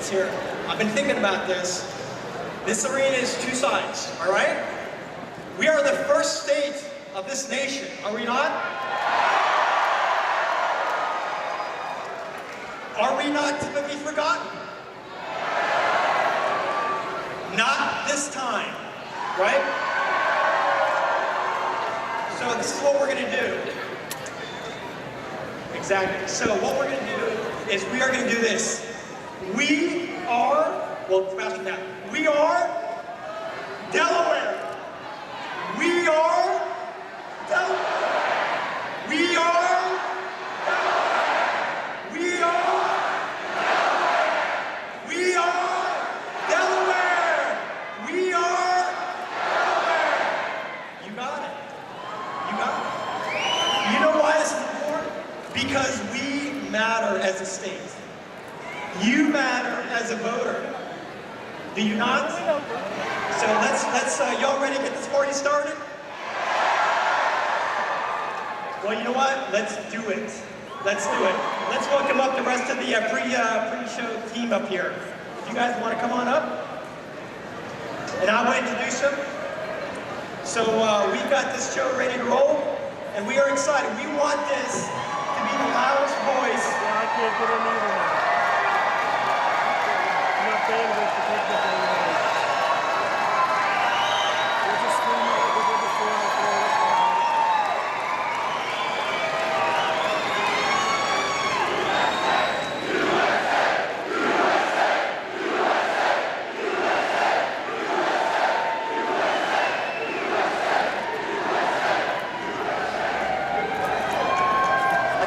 audience here, I've been thinking about this. This arena is two sides, all right? We are the first state of this nation, are we not? Are we not to be forgotten? Not this time, right? So this is what we're going to do. Exactly. So what we're going to do is we are going to do this. We are, well, faster than that. We are Delaware. We are Delaware. We are Delaware. We are Delaware. We are Delaware. We are Delaware. You got it. You got it. You know why this is important? Because we matter as a state. You matter as a voter. Do you not? So let's y'all ready to get this party started? Well, you know what? Let's do it. Let's do it. Let's welcome up the rest of the pre-show team up here. If you guys want to come on up. And I will introduce them. So we've got this show ready to roll, and we are excited. We want this to be the loudest voice. Yeah, I can't get in either now. I'm not bandwidth to take this anymore. We'll just scream it like we did before on the floor.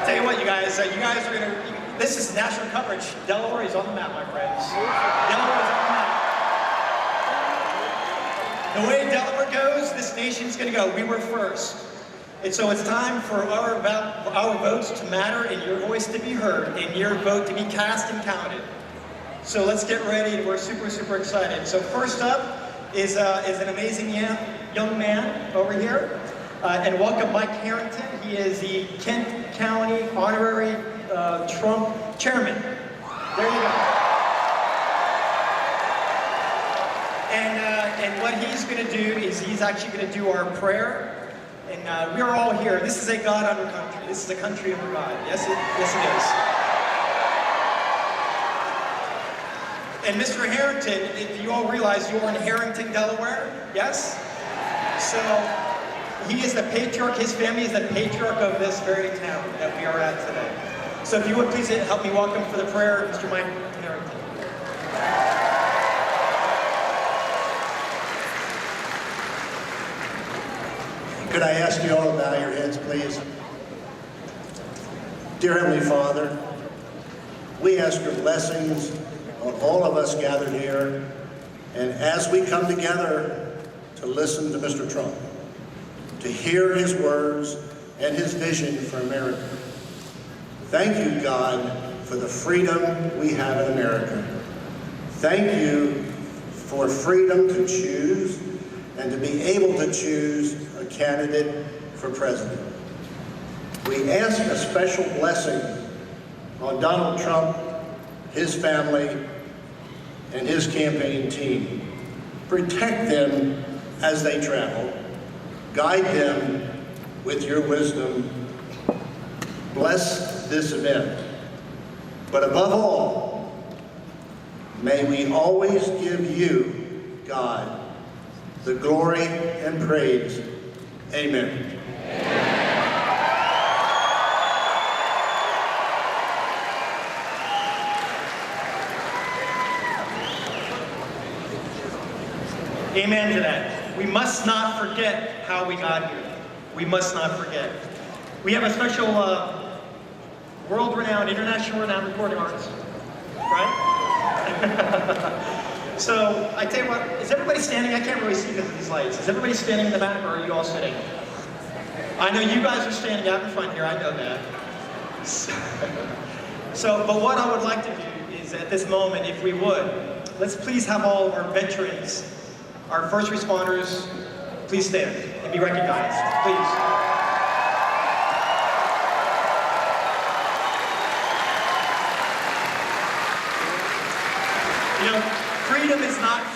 Tell you what, you guys are gonna. This is national coverage. Delaware is on the map, my friends. Delaware is on the map. The way Delaware goes, this nation's gonna go. We were first, and so it's time for our votes to matter and your voice to be heard and your vote to be cast and counted. So let's get ready. We're super excited. So first up is an amazing young man over here. And welcome Mike Harrington. He is the Kent County Honorary Trump Chairman. There you go. And what he's going to do is he's actually going to do our prayer. And we are all here. This is a God-under country. This is a country under God. Yes, it is. And Mr. Harrington, if you all realize you're in Harrington, Delaware, yes? So he is the patriarch, his family is the patriarch of this very town that we are at today. So if you would please help me welcome for the prayer, Mr. Mike Harrington. Could I ask you all to bow your heads, please? Dear Heavenly Father, we ask your blessings on all of us gathered here, and as we come together to listen to Mr. Trump, to hear his words and his vision for America. Thank you, God, for the freedom we have in America. Thank you for freedom to choose and to be able to choose a candidate for president. We ask a special blessing on Donald Trump, his family, and his campaign team. Protect them as they travel. Guide them with your wisdom. Bless this event. But above all, may we always give you, God, the glory and praise. Amen. Amen to that. We must not forget how we got here. We must not forget. We have a special world-renowned, international renowned recording artist, right? So I tell you what, is everybody standing? I can't really see because of these lights. Is everybody standing in the back, or are you all sitting? I know you guys are standing out in front here. I know that. But what I would like to do is, at this moment, if we would, let's please have all of our veterans, our first responders, please stand and be recognized, please.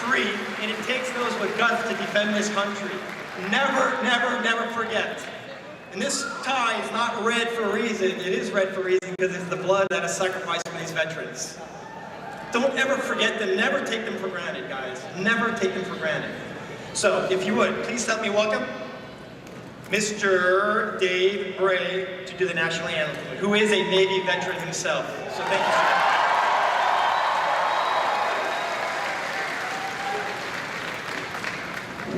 free, and it takes those with guts to defend this country. Never, never, never forget. And this tie is not red for a reason. It is red for a reason because it's the blood that is sacrificed for these veterans. Don't ever forget them. Never take them for granted, guys. Never take them for granted. So, if you would, please help me welcome Mr. Dave Bray to do the national anthem, who is a Navy veteran himself. So thank you, sir.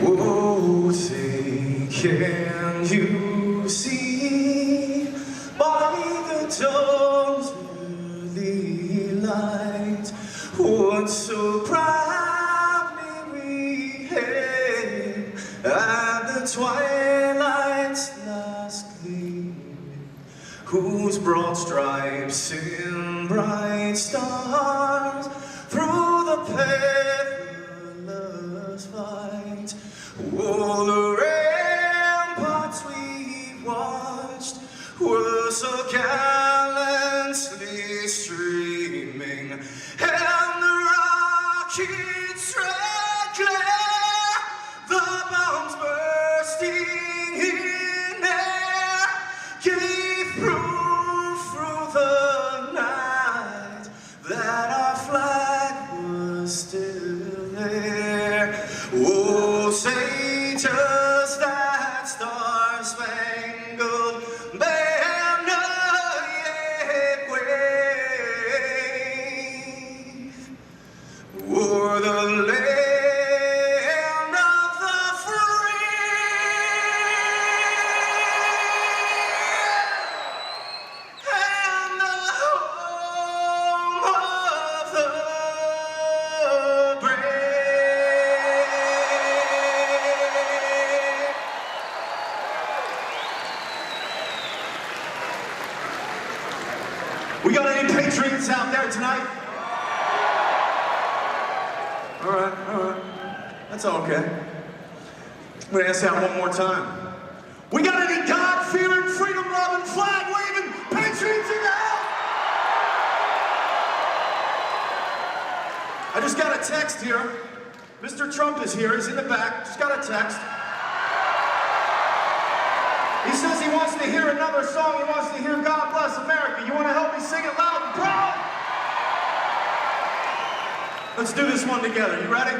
Oh, say, can you see by the dawn's early light what so proudly we hailed at the twilight's last gleam, whose broad stripes in bright stars through the perilous fight. Oh, the ramparts we watched were so gallantly streaming, and the rockets' red glare, the bombs bursting in air, gave proof through the night that our flag was still there. Oh, say does that star-spangled banner yet wave o'er the land of the free and the home of the brave? We got any patriots out there tonight? All right. That's okay. I'm gonna ask that one more time. We got any God-fearing, freedom-loving, flag-waving patriots in the house? I just got a text here. Mr. Trump is here. He's in the back. Just got a text. He says he wants to hear another song. He wants to hear God Bless America. You want to help me sing it loud and proud? Let's do this one together. You ready?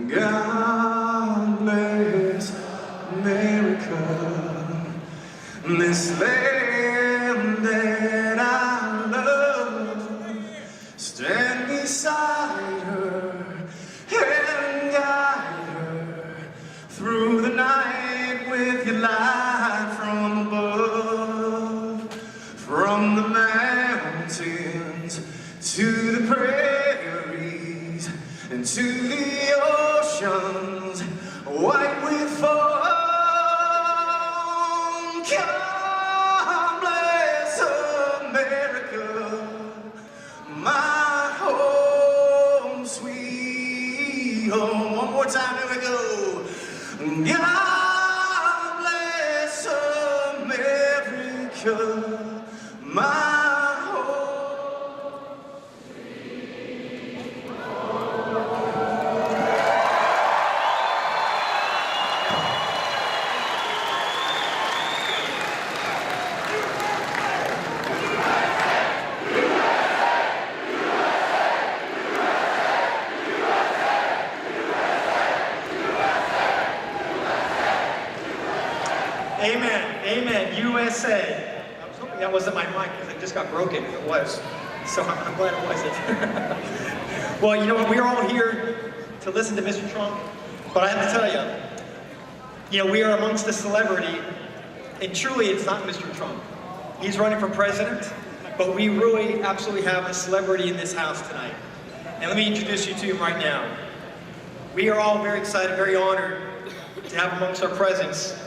God bless America, this land that I love. Stand beside her and guide her through the night with your light from above, from the mountains to the prairies and to the oceans white with foam. God bless America, my home, sweet home. One more time, here we go. God bless America, my home. Amen, amen, USA. I was hoping that wasn't my mic because it just got broken. It was. So I'm glad it wasn't. Well, you know what? We're all here to listen to Mr. Trump, but I have to tell you, we are amongst the celebrity, and truly it's not Mr. Trump. He's running for president, but we really absolutely have a celebrity in this house tonight. And let me introduce you to him right now. We are all very excited, very honored to have amongst our presence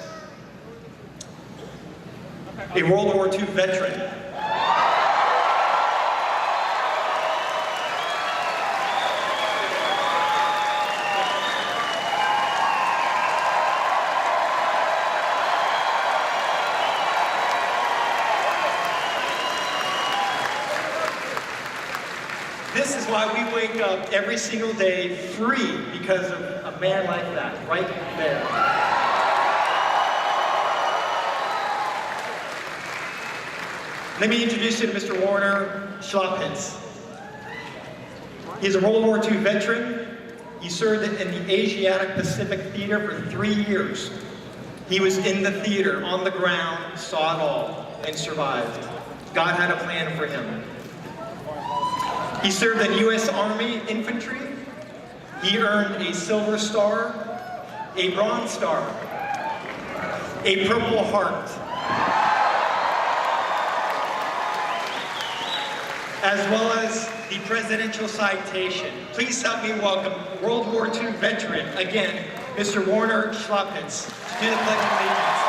a World War II veteran. This is why we wake up every single day free, because of a man like that, right there. Let me introduce you to Mr. Warner Schlappitz. He's a World War II veteran. He served in the Asiatic Pacific Theater for 3 years. He was in the theater, on the ground, saw it all, and survived. God had a plan for him. He served in U.S. Army Infantry. He earned a Silver Star, a Bronze Star, a Purple Heart, as well as the Presidential Citation. Please help me welcome World War II veteran, again, Mr. Warner Schlappitz, to do the Pledge of Allegiance.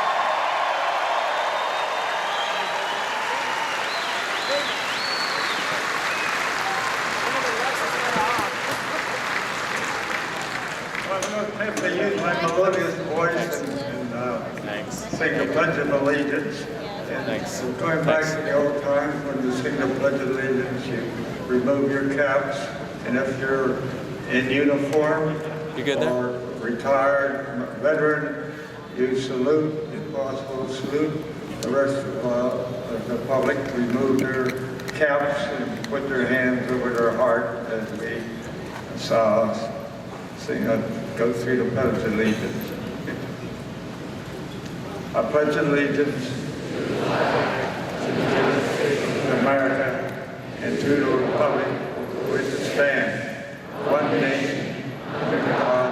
Well, I'm going to attempt to use my melodious voice and sing the Pledge of Allegiance. And going back to the old times when you sing the Pledge of Allegiance, you remove your caps, and if you're in uniform or retired veteran, you salute, if possible, salute. The rest of the public remove their caps and put their hands over their heart as we go through the Pledge of Allegiance. I pledge allegiance to America and to the republic for which it stands, one nation, under God,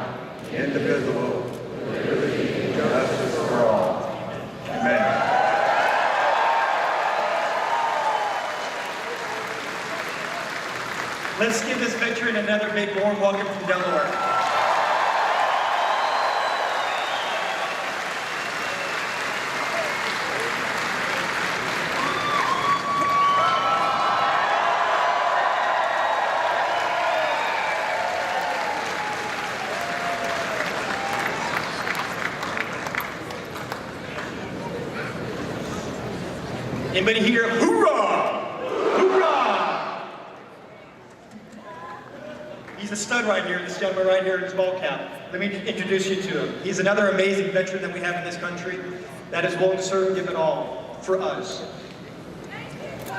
indivisible, with liberty and justice for all. Amen. Let's give this veteran another big warm welcome from Delaware. Anybody hear hoorah? Hoorah! He's a stud right here, this gentleman right here in his ball cap. Let me introduce you to him. He's another amazing veteran that we have in this country that is willing to serve and give it all for us.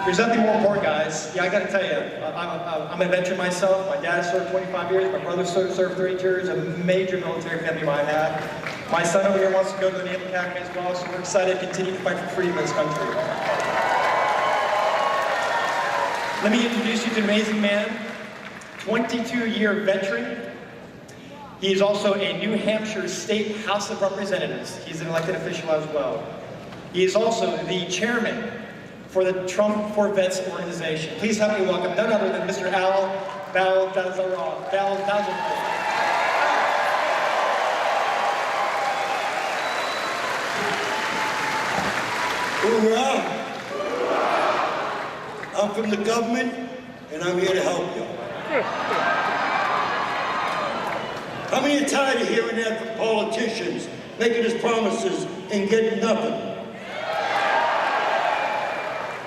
There's nothing more important, guys. Yeah, I gotta tell you, I'm a veteran myself. My dad served 25 years, my brother served 32 years, a major military family I had. My son over here wants to go to the Naval Academy as well, so we're excited to continue to fight for freedom in this country. Let me introduce you to an amazing man, 22-year veteran. He is also a New Hampshire State House of Representatives. He's an elected official as well. He is also the chairman for the Trump for Vets organization. Please help me welcome none other than Mr. Al Baldassarre. Hoorah! I'm from the government, and I'm here to help you. How many are tired of hearing that from politicians, making us promises and getting nothing?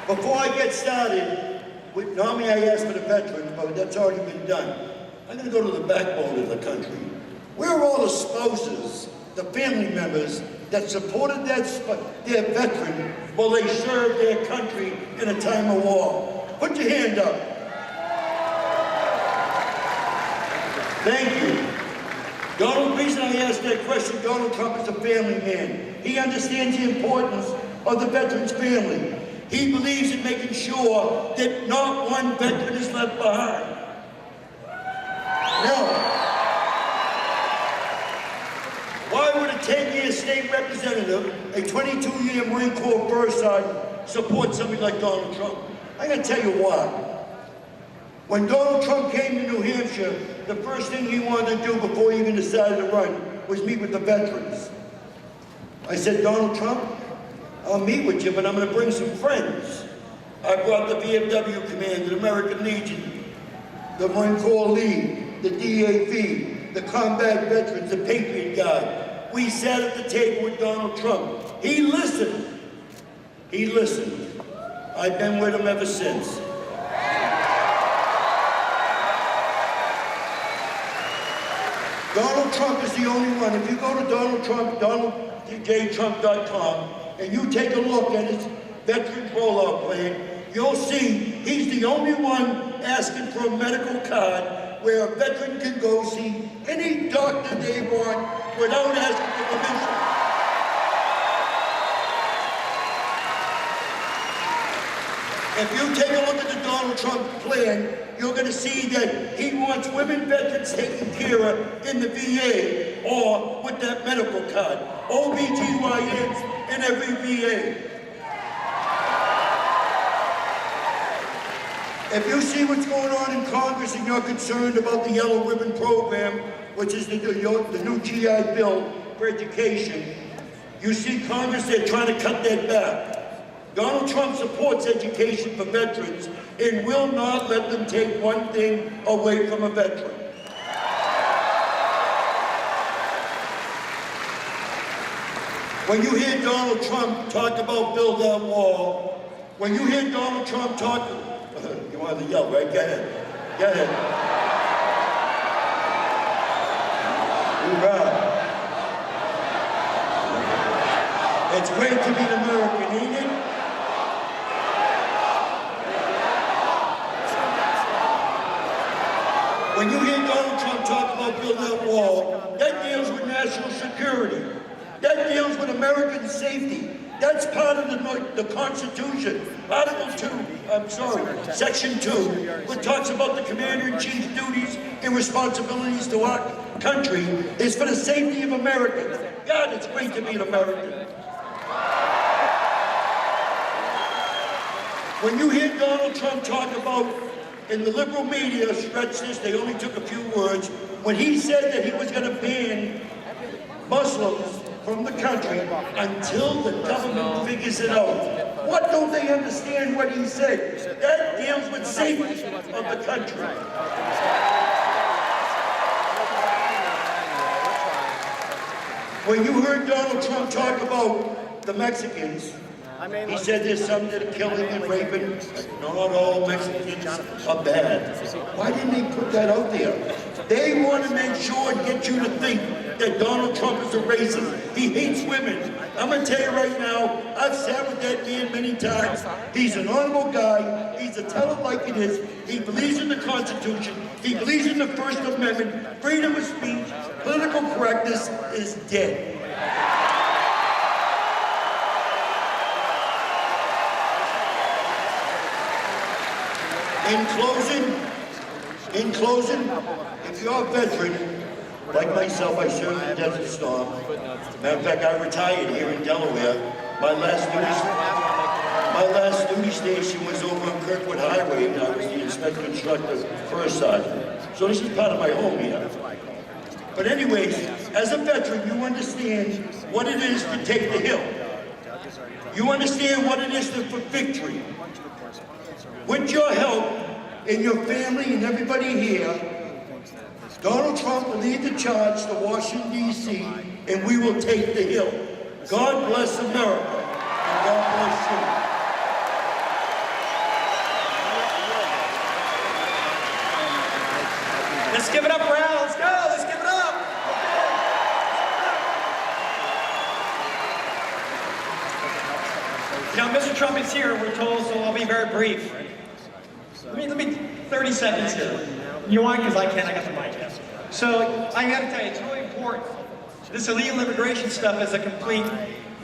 Before I get started, normally I ask for the veterans, but that's already been done. I'm going to go to the backbone of the country. Where are all the spouses, the family members that supported their veteran while they served their country in a time of war? Put your hand up. Thank you. The reason I asked that question, Donald Trump is a family man. He understands the importance of the veteran's family. He believes in making sure that not one veteran is left behind. Now, why would a 10-year state representative, a 22-year Marine Corps First Sergeant, support somebody like Donald Trump? I'm going to tell you why. When Donald Trump came to New Hampshire, the first thing he wanted to do before he even decided to run was meet with the veterans. I said, Donald Trump, I'll meet with you, but I'm going to bring some friends. I brought the VFW Command, the American Legion, the Marine Corps League, the DAV, the combat veterans, the Patriot Guard. We sat at the table with Donald Trump. He listened. He listened. I've been with him ever since. Donald Trump is the only one. If you go to Donald Trump, DonaldJTrump.com, and you take a look at his veterans rollout plan, you'll see he's the only one asking for a medical card where a veteran can go see any doctor they want without asking for permission. If you take a look at the Donald Trump plan, you're going to see that he wants women veterans taken care of in the VA or with that medical card. OBGYNs in every VA. If you see what's going on in Congress and you're concerned about the Yellow Ribbon Program, which is the new GI Bill for education, you see Congress, they're trying to cut that back. Donald Trump supports education for veterans and will not let them take one thing away from a veteran. When you hear Donald Trump talk about build that wall, when you hear Donald Trump talk, you want to yell, right? Go ahead. Go ahead. Hoorah. It's great to be an American, ain't it? When you hear Donald Trump talk about build that wall, that deals with national security. That deals with American safety. That's part of the Constitution. Section 2, which talks about the Commander-in-Chief's duties and responsibilities to our country is for the safety of Americans. God, it's great to be an American. When you hear Donald Trump talk about, in the liberal media stretch this, they only took a few words, when he said that he was going to ban Muslims from the country until the government figures it out. What don't they understand what he said? That deals with safety of the country. When you heard Donald Trump talk about the Mexicans, he said there's some that are killing and raping. Not all Mexicans are bad. Why didn't he put that out there? They want to make sure and get you to think that Donald Trump is a racist. He hates women. I'm going to tell you right now, I've sat with that man many times. He's an honorable guy. He's a tell it like it is. He believes in the Constitution. He believes in the First Amendment. Freedom of speech. Political correctness is dead. In closing, if you're a veteran, like myself, I served in Desert Storm. Matter of fact, I retired here in Delaware. My last duty station was over on Kirkwood Highway, and I was the inspector instructor first sergeant. So this is part of my home here. But anyways, as a veteran, you understand what it is to take the hill. You understand what it is for victory. With your help and your family and everybody here, Donald Trump will lead the charge to Washington, D.C., and we will take the hill. God bless America, and God bless you. Let's give it up, Brown. Let's go. Let's give it up. You know, Mr. Trump is here, we're told, so I'll be very brief. Let me 30 seconds here. You want? Because I can't, I got the mic. So, I gotta tell you, it's really important. This illegal immigration stuff is a complete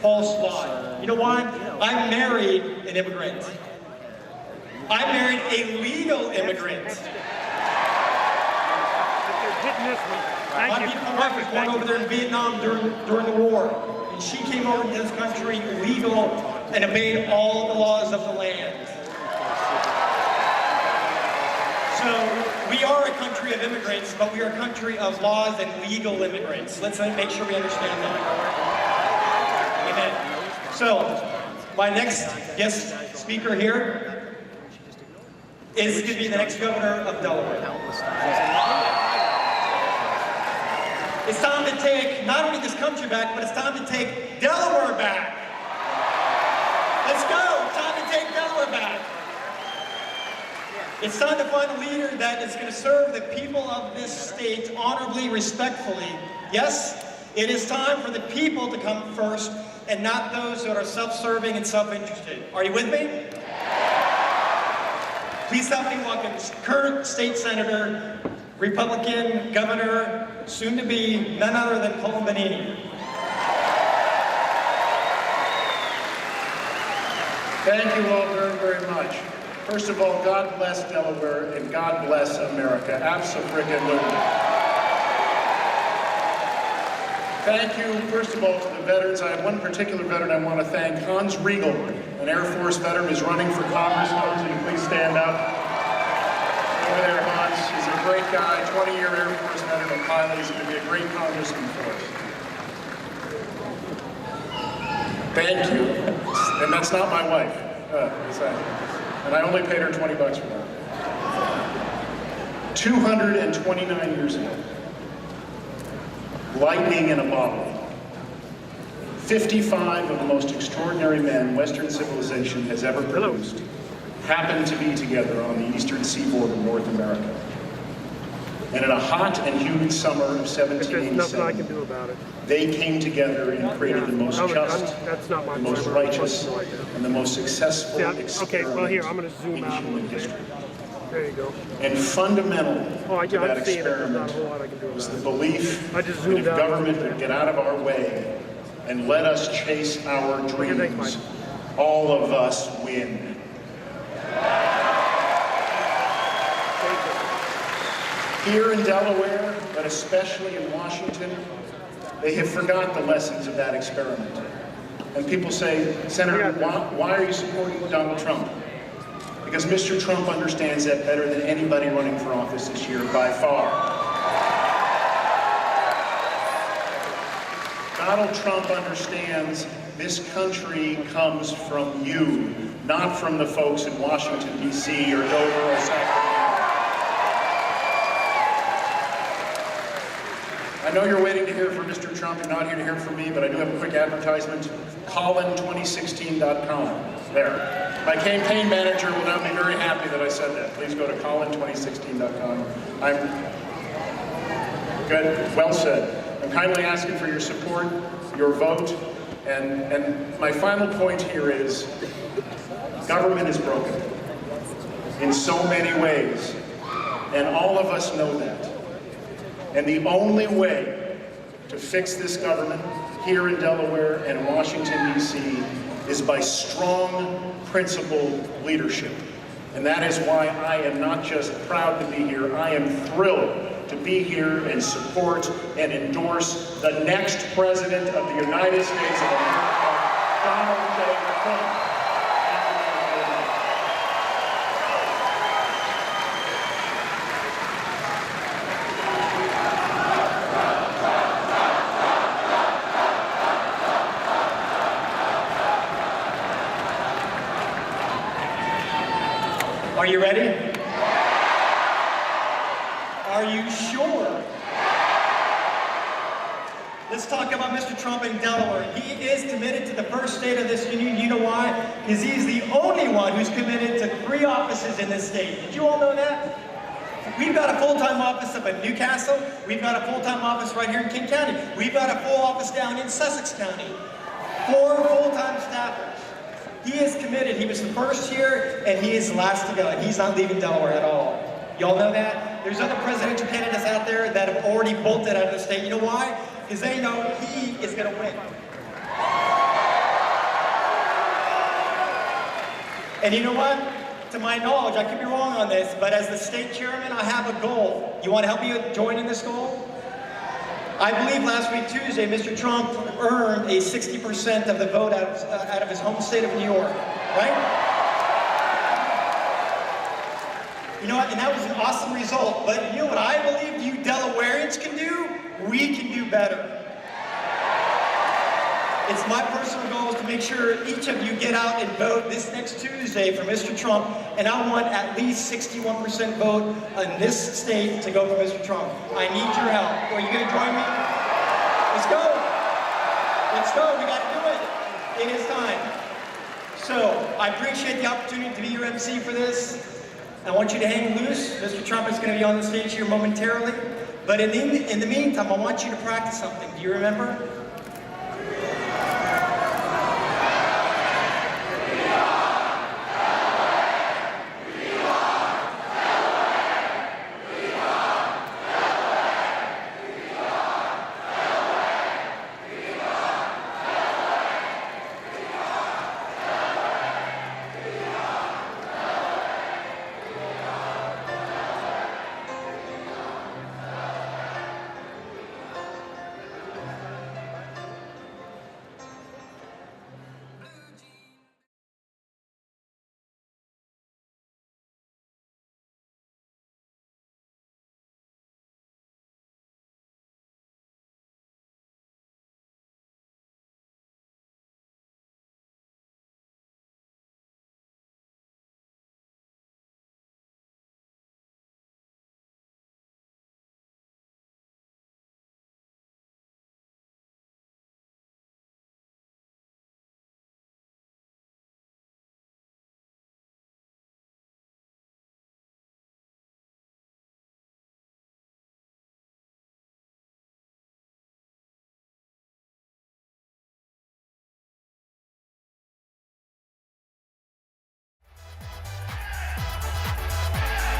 false lie. You know why? I married an immigrant. I married a legal immigrant. My wife was born over there in Vietnam during the war. And she came over to this country legal and obeyed all the laws of the land. So we are a country of immigrants, but we are a country of laws and legal immigrants. Let's make sure we understand that. Amen. So my next guest speaker here is going to be the next governor of Delaware. It's time to take not only this country back, but it's time to take Delaware back. Let's go. It's time to take Delaware back. It's time to find a leader that is going to serve the people of this state honorably, respectfully. Yes, it is time for the people to come first and not those that are self-serving and self-interested. Are you with me? Please help me welcome current state senator, Republican governor, soon to be none other than Colin Benini. Thank you all very, very much. First of all, God bless Delaware and God bless America. Abso-friggin-lutely. Thank you, first of all, to the veterans. I have one particular veteran I want to thank, Hans Riegel, an Air Force veteran who's running for Congress. Hans, will you please stand up? Over there, Hans. He's a great guy, 20-year Air Force veteran and pilot. He's going to be a great congressman for us. Thank you. And that's not my wife. And I only paid her $20 for that. 229 years ago, lightning in a bottle. 55 of the most extraordinary men Western civilization has ever produced happened to be together on the eastern seaboard of North America. And in a hot and humid summer of There's nothing I can 1787, do about it. they came together and created the most just, That's not my the most primary righteous, responsibility. and the most successful Yeah, experiment okay, well here, I'm going to zoom in out a human little bit. history. There you go. And fundamental Oh, to that I'm seeing it. There's not experiment a whole lot I can do was about the it. belief I just that zoomed if out a government little would bit. get out of our way and let us chase our do you think, dreams, Mike? all of us win. Here in Delaware, but especially in Washington, they have forgot the lessons of that experiment. And people say, Senator, why are you supporting Donald Trump? Because Mr. Trump understands that better than anybody running for office this year, by far. Donald Trump understands this country comes from you, not from the folks in Washington, D.C. or Dover or Sacramento. I know you're waiting to hear from Mr. Trump. You're not here to hear from me, but I do have a quick advertisement. Colin2016.com. There. My campaign manager will now be very happy that I said that. Please go to Colin2016.com. I'm good. Well said. I'm kindly asking for your support, your vote, and my final point here is government is broken in so many ways, and all of us know that. And the only way to fix this government here in Delaware and Washington, D.C. is by strong, principled leadership. And that is why I am not just proud to be here, I am thrilled to be here and support and endorse the next President of the United States of America, Donald J. Trump. Are you ready? Are you sure? Let's talk about Mr. Trump in Delaware. He is committed to the first state of this union. You know why? Because he's the only one who's committed to 3 offices in this state. Did you all know that? We've got a full-time office up in Newcastle. We've got a full-time office right here in King County. We've got a full office down in Sussex County. 4 full-time staffers. He is committed. He was the first here, and he is the last to go, and he's not leaving Delaware at all. Y'all know that? There's other presidential candidates out there that have already bolted out of the state. You know why? Because they know he is going to win. And you know what? To my knowledge, I could be wrong on this, but as the state chairman, I have a goal. You want to help me join in this goal? I believe last week, Tuesday, Mr. Trump earned a 60% of the vote out of his home state of New York, right? You know what, and that was an awesome result, but you know what I believe you Delawareans can do? We can do better. It's my personal goal is to make sure each of you get out and vote this next Tuesday for Mr. Trump, and I want at least 61% vote in this state to go for Mr. Trump. I need your help. Are you going to join me? Let's go. Let's go. We got to do it. It is time. So, I appreciate the opportunity to be your MC for this. I want you to hang loose. Mr. Trump is going to be on the stage here momentarily. But in the meantime, I want you to practice something. Do you remember?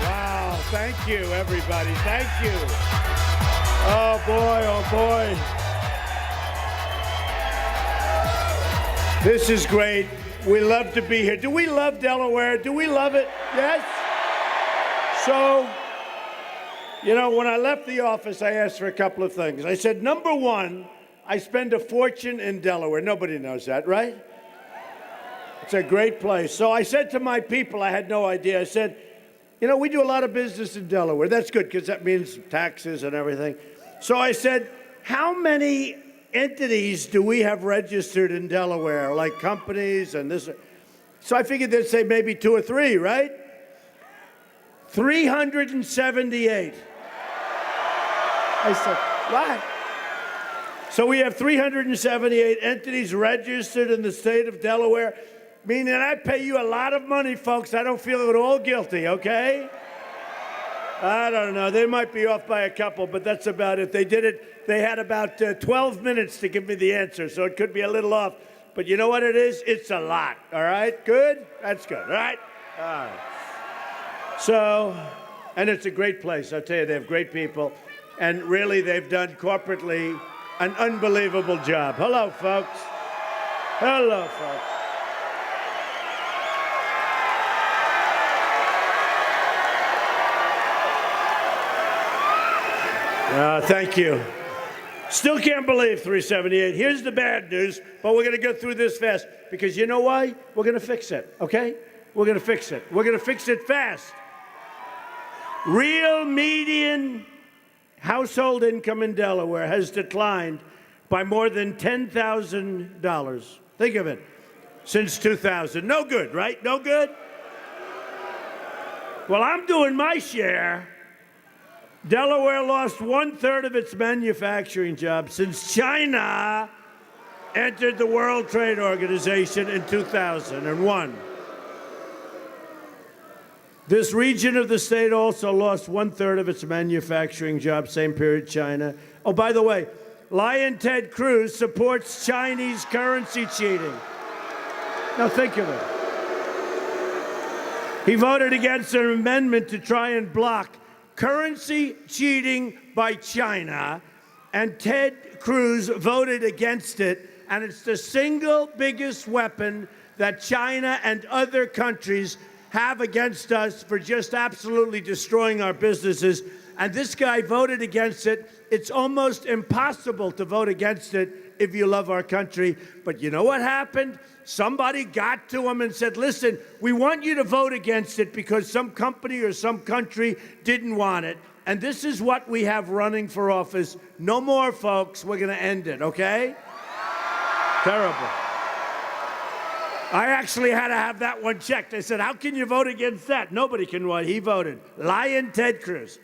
Wow, thank you, everybody. Thank you. Oh, boy, oh, boy. This is great. We love to be here. Do we love Delaware? Do we love it? Yes? So, you know, when I left the office, I asked for a couple of things. I said, number one, I spend a fortune in Delaware. Nobody knows that, right? It's a great place. So I said to my people, I had no idea, I said, you know, we do a lot of business in Delaware. That's good, because that means taxes and everything. So I said, how many entities do we have registered in Delaware, like companies and this? So I figured they'd say maybe 2 or 3, right? 378. I said, what? So we have 378 entities registered in the state of Delaware, meaning I pay you a lot of money, folks. I don't feel at all guilty, okay? I don't know. They might be off by a couple, but that's about it. They did it. They had about 12 minutes to give me the answer, so it could be a little off. But you know what it is? It's a lot, all right? Good? That's good, all right? All right. So, and it's a great place. I'll tell you, they have great people. And really, they've done corporately an unbelievable job. Hello, folks. Hello, folks. Thank you. Still can't believe 378. Here's the bad news, but we're going to go through this fast because you know why? We're going to fix it, okay? We're going to fix it. We're going to fix it fast. Real median household income in Delaware has declined by more than $10,000. Think of it. Since 2000. No good, right? No good? Well, I'm doing my share. Delaware lost 1/3 of its manufacturing jobs since China entered the World Trade Organization in 2001. This region of the state also lost 1/3 of its manufacturing jobs, same period China. Oh, by the way, Lion Ted Cruz supports Chinese currency cheating. Now think of it. He voted against an amendment to try and block currency cheating by China, and Ted Cruz voted against it, and it's the single biggest weapon that China and other countries have against us for just absolutely destroying our businesses. And this guy voted against it. It's almost impossible to vote against it if you love our country. But you know what happened? Somebody got to him and said, listen, we want you to vote against it because some company or some country didn't want it. And this is what we have running for office. No more, folks. We're going to end it, okay? Terrible. I actually had to have that one checked. I said, how can you vote against that? Nobody can vote. He voted. Lion Ted Cruz.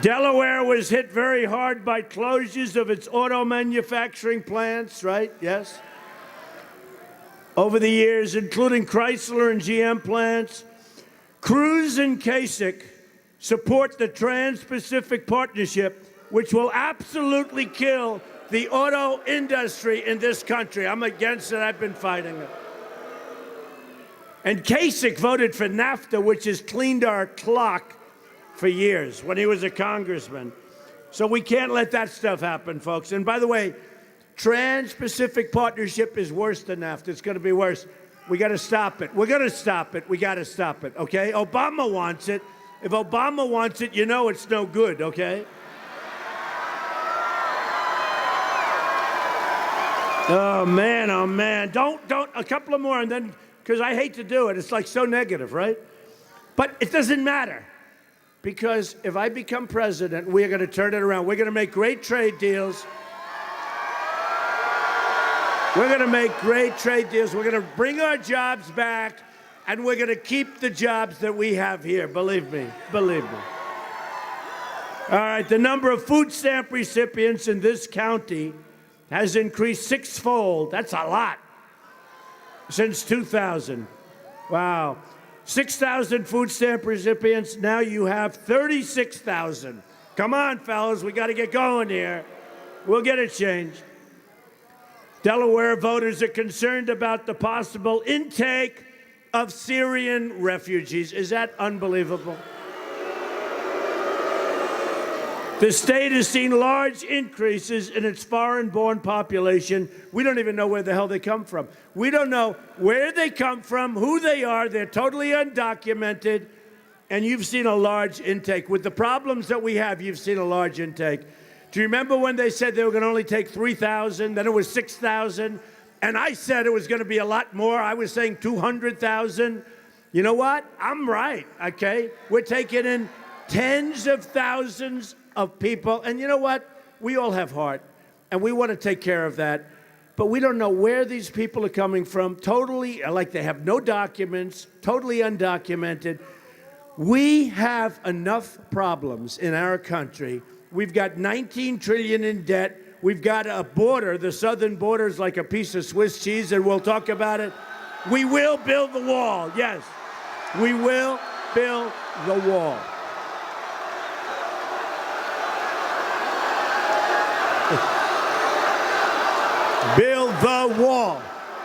Delaware was hit very hard by closures of its auto manufacturing plants, right? Yes. over the years, including Chrysler and GM plants. Cruz and Kasich support the Trans-Pacific Partnership, which will absolutely kill the auto industry in this country. I'm against it. I've been fighting it. And Kasich voted for NAFTA, which has cleaned our clock for years when he was a congressman. So we can't let that stuff happen, folks. And by the way, Trans-Pacific Partnership is worse than NAFTA. It's going to be worse. We got to stop it. We're going to stop it. We got to stop it, okay? Obama wants it. If Obama wants it, you know it's no good, okay? Oh, man, oh, man. Don't, a couple of more, and then, because I hate to do it. It's like so negative, right? But it doesn't matter, because if I become president, we're going to turn it around. We're going to make great trade deals. We're going to make great trade deals. We're going to bring our jobs back, and we're going to keep the jobs that we have here. Believe me. Believe me. All right, the number of food stamp recipients in this county has increased sixfold. That's a lot. Since 2000. Wow. 6,000 food stamp recipients. Now you have 36,000. Come on, fellas. We got to get going here. We'll get it changed. Delaware voters are concerned about the possible intake of Syrian refugees. Is that unbelievable? The state has seen large increases in its foreign-born population. We don't even know where the hell they come from. We don't know where they come from, who they are. They're totally undocumented. And you've seen a large intake. With the problems that we have, you've seen a large intake. Do you remember when they said they were going to only take 3,000? Then it was 6,000. And I said it was going to be a lot more. I was saying 200,000. You know what? I'm right, okay? We're taking in tens of thousands of people. And you know what? We all have heart, and we want to take care of that. But we don't know where these people are coming from. Totally, like they have no documents, totally undocumented. We have enough problems in our country. We've got 19 trillion in debt. We've got a border. The southern border is like a piece of Swiss cheese, and we'll talk about it. We will build the wall. Yes, we will build the wall. Build the wall.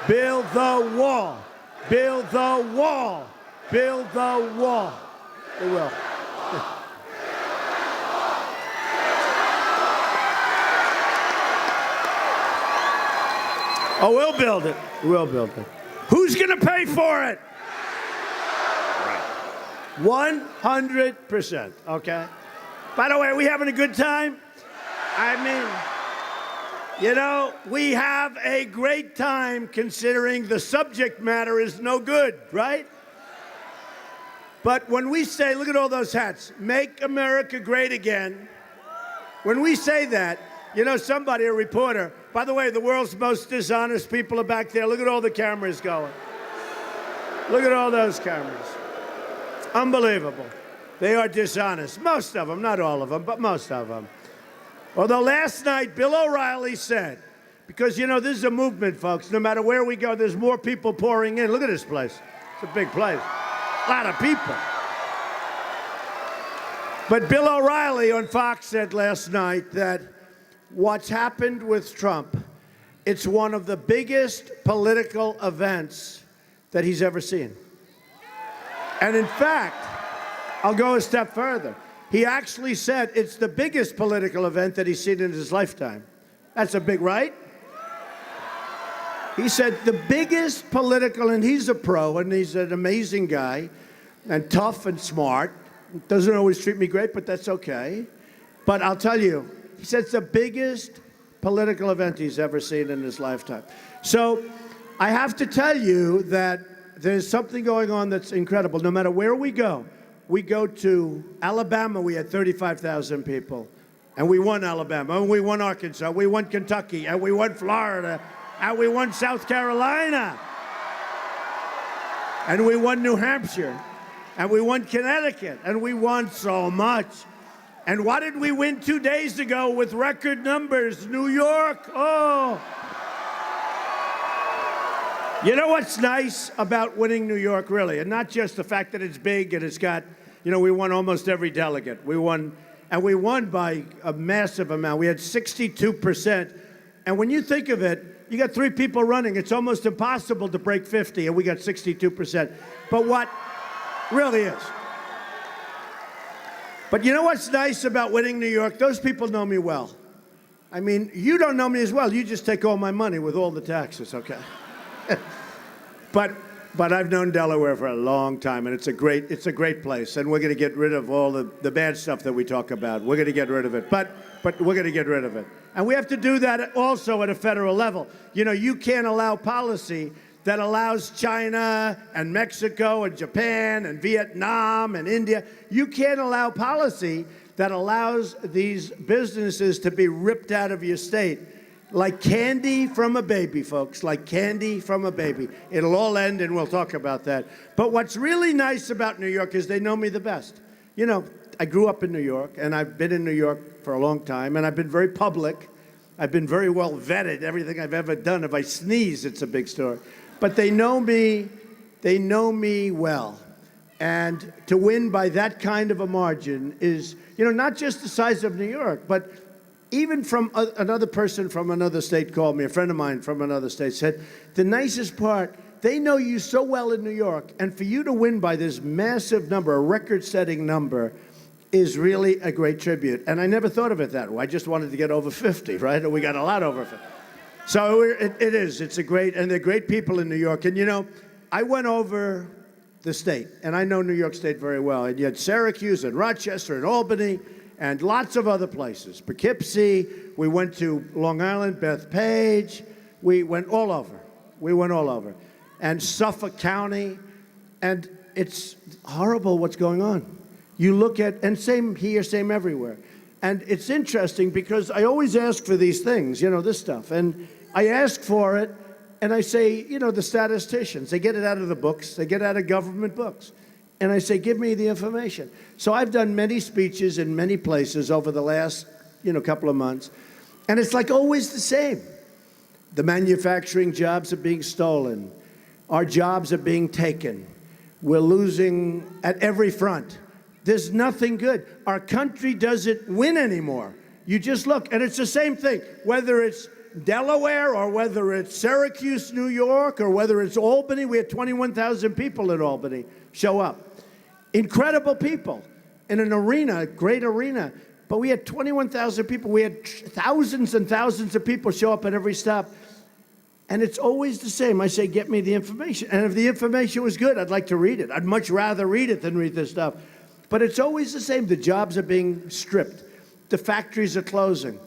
Build the wall. Build the wall. Build the wall. They will. Oh, we'll build it. We'll build it. Who's going to pay for it? Right. 100%. Okay. By the way, are we having a good time? I mean, you know, we have a great time considering the subject matter is no good, right? But when we say, look at all those hats, make America great again, when we say that, you know, somebody, a reporter, by the way, the world's most dishonest people are back there. Look at all the cameras going. Look at all those cameras. Unbelievable. They are dishonest. Most of them, not all of them, but most of them. Although last night, Bill O'Reilly said, because, you know, this is a movement, folks. No matter where we go, there's more people pouring in. Look at this place. It's a big place. A lot of people. But Bill O'Reilly on Fox said last night that what's happened with Trump, it's one of the biggest political events that he's ever seen. And in fact, I'll go a step further. He actually said it's the biggest political event that he's seen in his lifetime. That's a big, right? He said the biggest political, and he's a pro, and he's an amazing guy, and tough and smart. Doesn't always treat me great, but that's okay. But I'll tell you, he said it's the biggest political event he's ever seen in his lifetime. So I have to tell you that there's something going on that's incredible. No matter where we go to Alabama, we had 35,000 people, and we won Alabama, and we won Arkansas, we won Kentucky, and we won Florida, and we won South Carolina, and we won New Hampshire, and we won Connecticut, and we won so much. And what did we win 2 days ago with record numbers? New York, oh. You know what's nice about winning New York, really? And not just the fact that it's big and it's got, you know, we won almost every delegate. We won by a massive amount. We had 62%. And when you think of it, you got 3 people running. It's almost impossible to break 50, and we got 62%. But what really is. But you know what's nice about winning New York? Those people know me well. I mean, you don't know me as well. You just take all my money with all the taxes, okay? But I've known Delaware for a long time, and it's a great place, and we're going to get rid of all the bad stuff that we talk about. We're going to get rid of it, but we're going to get rid of it. And we have to do that also at a federal level. You know, you can't allow policy that allows China and Mexico and Japan and Vietnam and India. You can't allow policy that allows these businesses to be ripped out of your state. Like candy from a baby, folks, like candy from a baby. It'll all end, and we'll talk about that. But what's really nice about New York is they know me the best. You know, I grew up in New York, and I've been in New York for a long time, and I've been very public. I've been very well vetted, everything I've ever done. If I sneeze, it's a big story. But they know me well. And to win by that kind of a margin is, you know, not just the size of New York, but even from another person from another state called me, a friend of mine from another state said, the nicest part, they know you so well in New York, and for you to win by this massive number, a record-setting number, is really a great tribute. And I never thought of it that way. I just wanted to get over 50, right? And we got a lot over 50. So it is. It's a great, and they're great people in New York. And, you know, I went over the state, and I know New York State very well. And you had Syracuse and Rochester and Albany, and lots of other places. Poughkeepsie, we went to Long Island, Bethpage, we went all over. We went all over. And Suffolk County, and it's horrible what's going on. You look at, and same here, same everywhere. And it's interesting because I always ask for these things, you know, this stuff. And I ask for it, and I say, you know, the statisticians, they get it out of the books, they get it out of government books. And I say, give me the information. So I've done many speeches in many places over the last, you know, couple of months. And it's like always the same. The manufacturing jobs are being stolen. Our jobs are being taken. We're losing at every front. There's nothing good. Our country doesn't win anymore. You just look, and it's the same thing, whether it's Delaware or whether it's Syracuse, New York, or whether it's Albany. We had 21,000 people in Albany show up. Incredible people in an arena, a great arena. But we had 21,000 people. We had thousands and thousands of people show up at every stop. And it's always the same. I say, get me the information. And if the information was good, I'd like to read it. I'd much rather read it than read this stuff. But it's always the same. The jobs are being stripped. The factories are closing.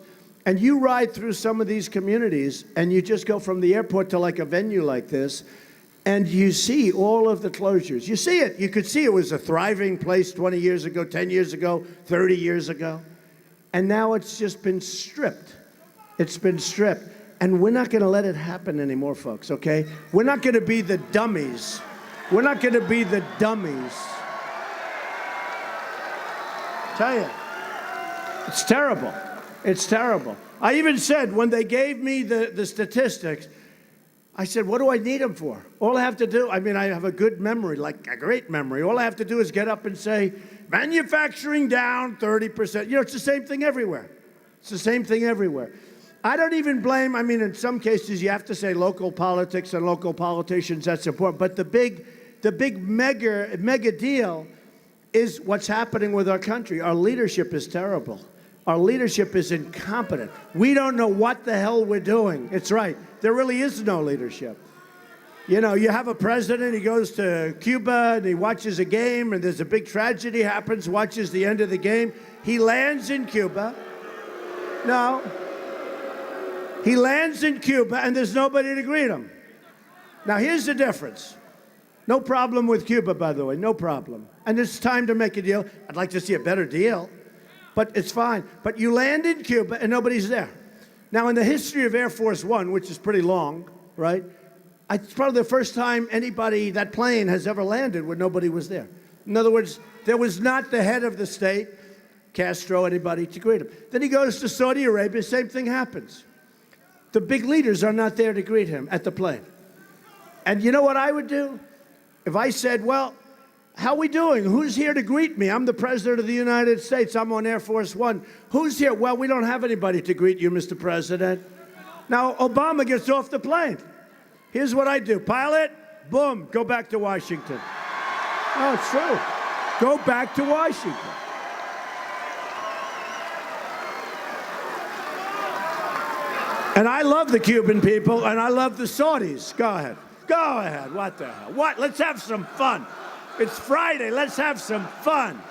And you ride through some of these communities, and you just go from the airport to like a venue like this, and you see all of the closures. You see it. You could see it was a thriving place 20 years ago, 10 years ago, 30 years ago. And now it's just been stripped. It's been stripped. And we're not going to let it happen anymore, folks, okay? We're not going to be the dummies. We're not going to be the dummies. Tell you, it's terrible. It's terrible. I even said, when they gave me the statistics, I said, what do I need them for? All I have to do, I mean, I have a good memory, like a great memory. All I have to do is get up and say, manufacturing down 30%. You know, it's the same thing everywhere. It's the same thing everywhere. I don't even blame, I mean, in some cases, you have to say local politics and local politicians, that's important. But the big mega deal is what's happening with our country. Our leadership is terrible. Our leadership is incompetent. We don't know what the hell we're doing. It's right. There really is no leadership. You know, you have a president, he goes to Cuba and he watches a game and there's a big tragedy happens, watches the end of the game. He lands in Cuba. No. He lands in Cuba and there's nobody to greet him. Now, here's the difference. No problem with Cuba, by the way, no problem. And it's time to make a deal. I'd like to see a better deal. But it's fine. But you land in Cuba and nobody's there. Now, in the history of Air Force One, which is pretty long, right? It's probably the first time that plane has ever landed when nobody was there. In other words, there was not the head of the state, Castro, anybody to greet him. Then he goes to Saudi Arabia, same thing happens. The big leaders are not there to greet him at the plane. And you know what I would do? If I said, well, how we doing? Who's here to greet me? I'm the President of the United States. I'm on Air Force One. Who's here? Well, we don't have anybody to greet you, Mr. President. Now, Obama gets off the plane. Here's what I do. Pilot, boom, go back to Washington. Oh, it's true. Go back to Washington. And I love the Cuban people, and I love the Saudis. Go ahead. Go ahead. What the hell? What? Let's have some fun. It's Friday. Let's have some fun.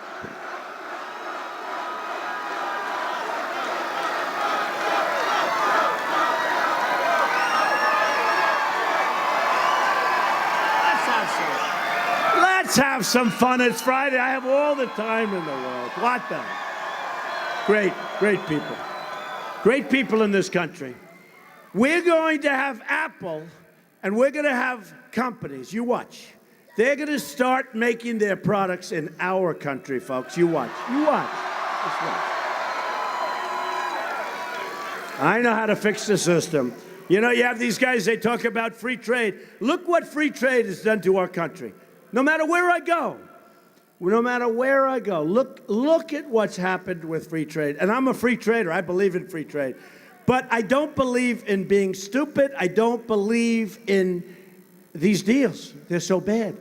Let's have some fun. It's Friday. I have all the time in the world. What the? Great, great people. Great people in this country. We're going to have Apple, and we're going to have companies. You watch. They're going to start making their products in our country, folks. You watch. You watch. Just watch. I know how to fix the system. You know, you have these guys, they talk about free trade. Look what free trade has done to our country. No matter where I go, look at what's happened with free trade. And I'm a free trader. I believe in free trade. But I don't believe in being stupid. I don't believe in these deals. They're so bad.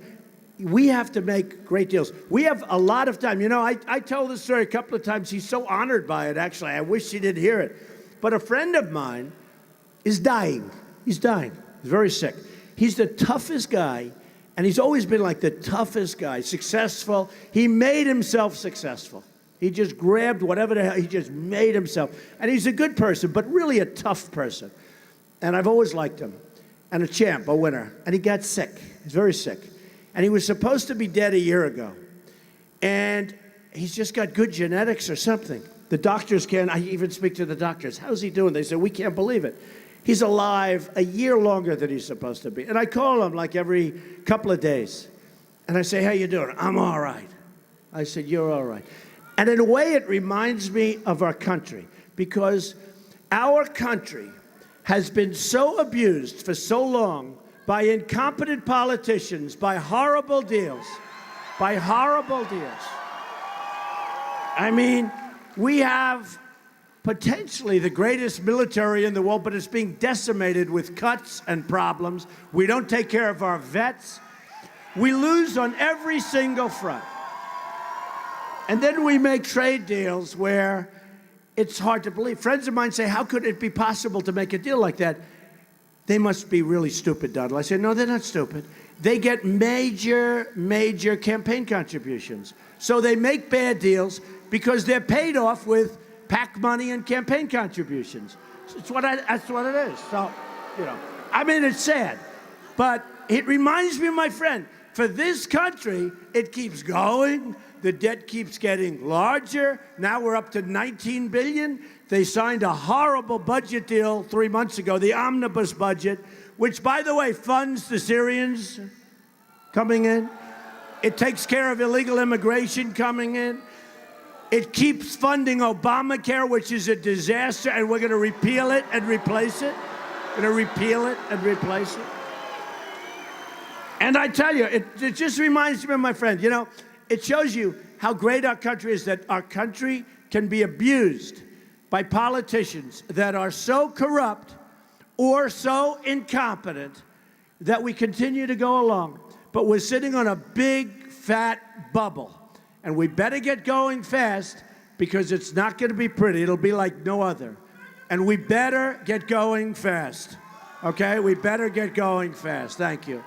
We have to make great deals. We have a lot of time. You know, I told this story a couple of times. He's so honored by it, actually. I wish he didn't hear it. But a friend of mine is dying. He's dying. He's very sick. He's the toughest guy. And he's always been like the toughest guy, successful. He made himself successful. He just grabbed whatever the hell, he just made himself. And he's a good person, but really a tough person. And I've always liked him. And a champ, a winner. And he got sick. He's very sick. And he was supposed to be dead a year ago. And he's just got good genetics or something. The doctors can't, I even speak to the doctors. How's he doing? They say, we can't believe it. He's alive a year longer than he's supposed to be. And I call him like every couple of days. And I say, how you doing? I'm all right. I said, you're all right. And in a way, it reminds me of our country, because our country has been so abused for so long by incompetent politicians, by horrible deals. I mean, we have potentially the greatest military in the world, but it's being decimated with cuts and problems. We don't take care of our vets. We lose on every single front. And then we make trade deals where it's hard to believe. Friends of mine say, how could it be possible to make a deal like that? They must be really stupid, Donald. I say, no, they're not stupid. They get major, major campaign contributions. So they make bad deals because they're paid off with PAC money and campaign contributions. That's what it is. So, you know, I mean, it's sad. But it reminds me of my friend. For this country, it keeps going. The debt keeps getting larger. Now we're up to $19 billion. They signed a horrible budget deal 3 months ago, the omnibus budget, which, by the way, funds the Syrians coming in. It takes care of illegal immigration coming in. It keeps funding Obamacare, which is a disaster, and we're going to repeal it and replace it. We're going to repeal it and replace it. And I tell you, it just reminds me of my friend. You know, it shows you how great our country is, that our country can be abused by politicians that are so corrupt or so incompetent that we continue to go along. But we're sitting on a big, fat bubble. And we better get going fast, because it's not going to be pretty. It'll be like no other. And we better get going fast. Okay? We better get going fast. Thank you.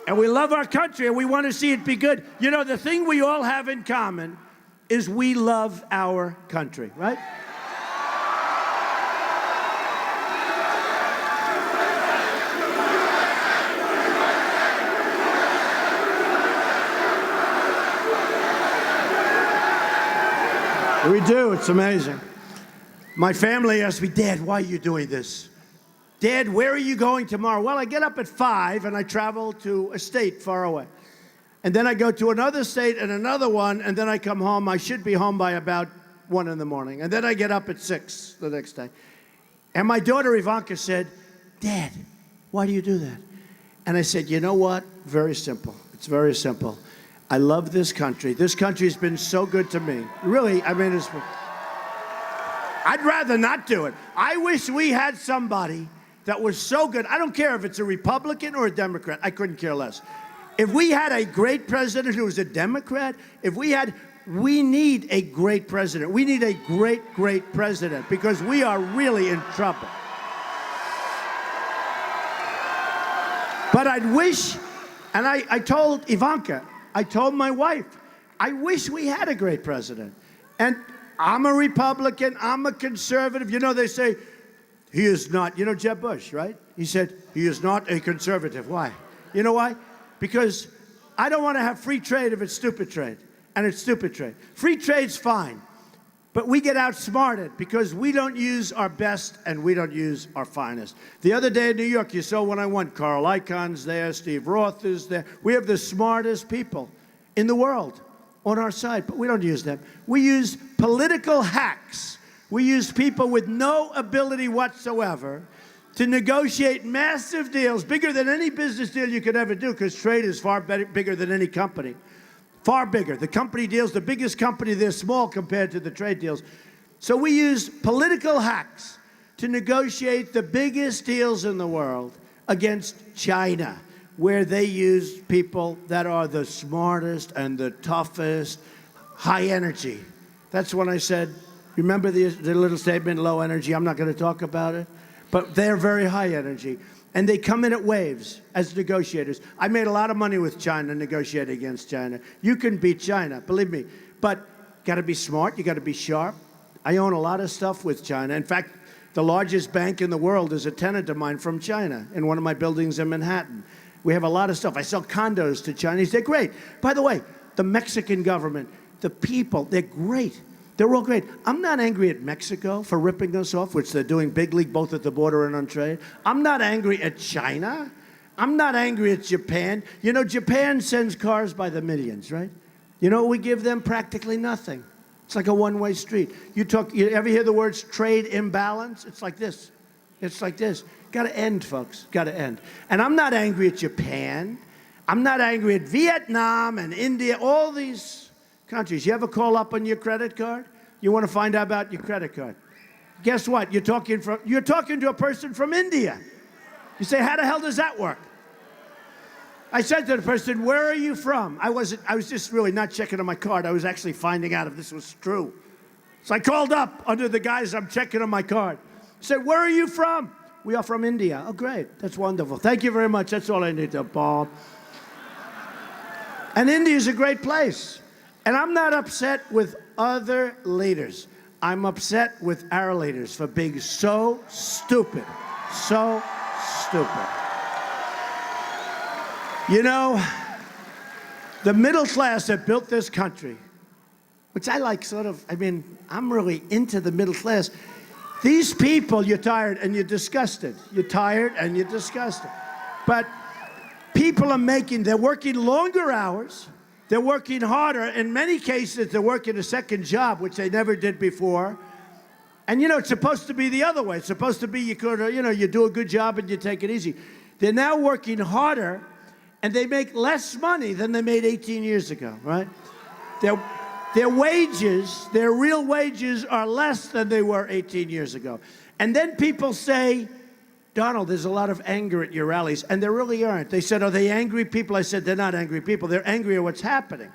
And we love our country, and we want to see it be good. You know, the thing we all have in common is we love our country, right? We do. It's amazing. My family asked me, Dad, why are you doing this? Dad, where are you going tomorrow? Well, I get up at 5 and I travel to a state far away. And then I go to another state and another one, and then I come home. I should be home by about 1 in the morning. And then I get up at 6 the next day. And my daughter Ivanka said, Dad, why do you do that? And I said, you know what? Very simple. It's very simple. I love this country. This country's been so good to me. Really, I mean, I'd rather not do it. I wish we had somebody that was so good. I don't care if it's a Republican or a Democrat. I couldn't care less. If we had a great president who was a Democrat, we need a great president. We need a great, great president because we are really in trouble. But I'd wish, and I told Ivanka, I told my wife, I wish we had a great president. And I'm a Republican, I'm a conservative. You know, they say, he is not, you know Jeb Bush, right? He said, he is not a conservative. Why? You know why? Because I don't want to have free trade if it's stupid trade. And it's stupid trade. Free trade's fine. But we get outsmarted because we don't use our best and we don't use our finest. The other day in New York, you saw when I went, Carl Icahn's there, Steve Roth is there. We have the smartest people in the world on our side, but we don't use them. We use political hacks. We use people with no ability whatsoever to negotiate massive deals, bigger than any business deal you could ever do, because trade is far bigger than any company. Far bigger. The company deals, the biggest company, they're small compared to the trade deals. So we use political hacks to negotiate the biggest deals in the world against China, where they use people that are the smartest and the toughest, high energy. That's when I said, remember the little statement, low energy? I'm not going to talk about it. But they're very high energy. And they come in at waves as negotiators. I made a lot of money with China negotiating against China. You can beat China, believe me. But got to be smart. You got to be sharp. I own a lot of stuff with China. In fact, the largest bank in the world is a tenant of mine from China in one of my buildings in Manhattan. We have a lot of stuff. I sell condos to Chinese. They're great. By the way, the Mexican government, the people, they're great. They're all great. I'm not angry at Mexico for ripping us off, which they're doing big league both at the border and on trade. I'm not angry at China. I'm not angry at Japan. You know, Japan sends cars by the millions, right? You know, we give them practically nothing. It's like a one-way street. You ever hear the words trade imbalance? It's like this. It's like this. Got to end, folks. Got to end. And I'm not angry at Japan. I'm not angry at Vietnam and India, all these countries. You ever call up on your credit card? You want to find out about your credit card. Guess what? You're talking to a person from India. You say, how the hell does that work? I said to the person, where are you from? I was just really not checking on my card. I was actually finding out if this was true. So I called up under the guise I'm checking on my card. I said, where are you from? We are from India. Oh, great. That's wonderful. Thank you very much. That's all I need to, Bob. And India is a great place. And I'm not upset with other leaders. I'm upset with our leaders for being so stupid. So stupid. You know, the middle class that built this country, which I like I'm really into the middle class. These people, you're tired and you're disgusted. You're tired and you're disgusted. But people they're working longer hours. They're working harder. In many cases, they're working a second job, which they never did before. And, you know, it's supposed to be the other way. It's supposed to be you do a good job and you take it easy. They're now working harder, and they make less money than they made 18 years ago, right? Their wages, their real wages, are less than they were 18 years ago. And then people say, Donald, there's a lot of anger at your rallies. And there really aren't. They said, are they angry people? I said, they're not angry people. They're angry at what's happening.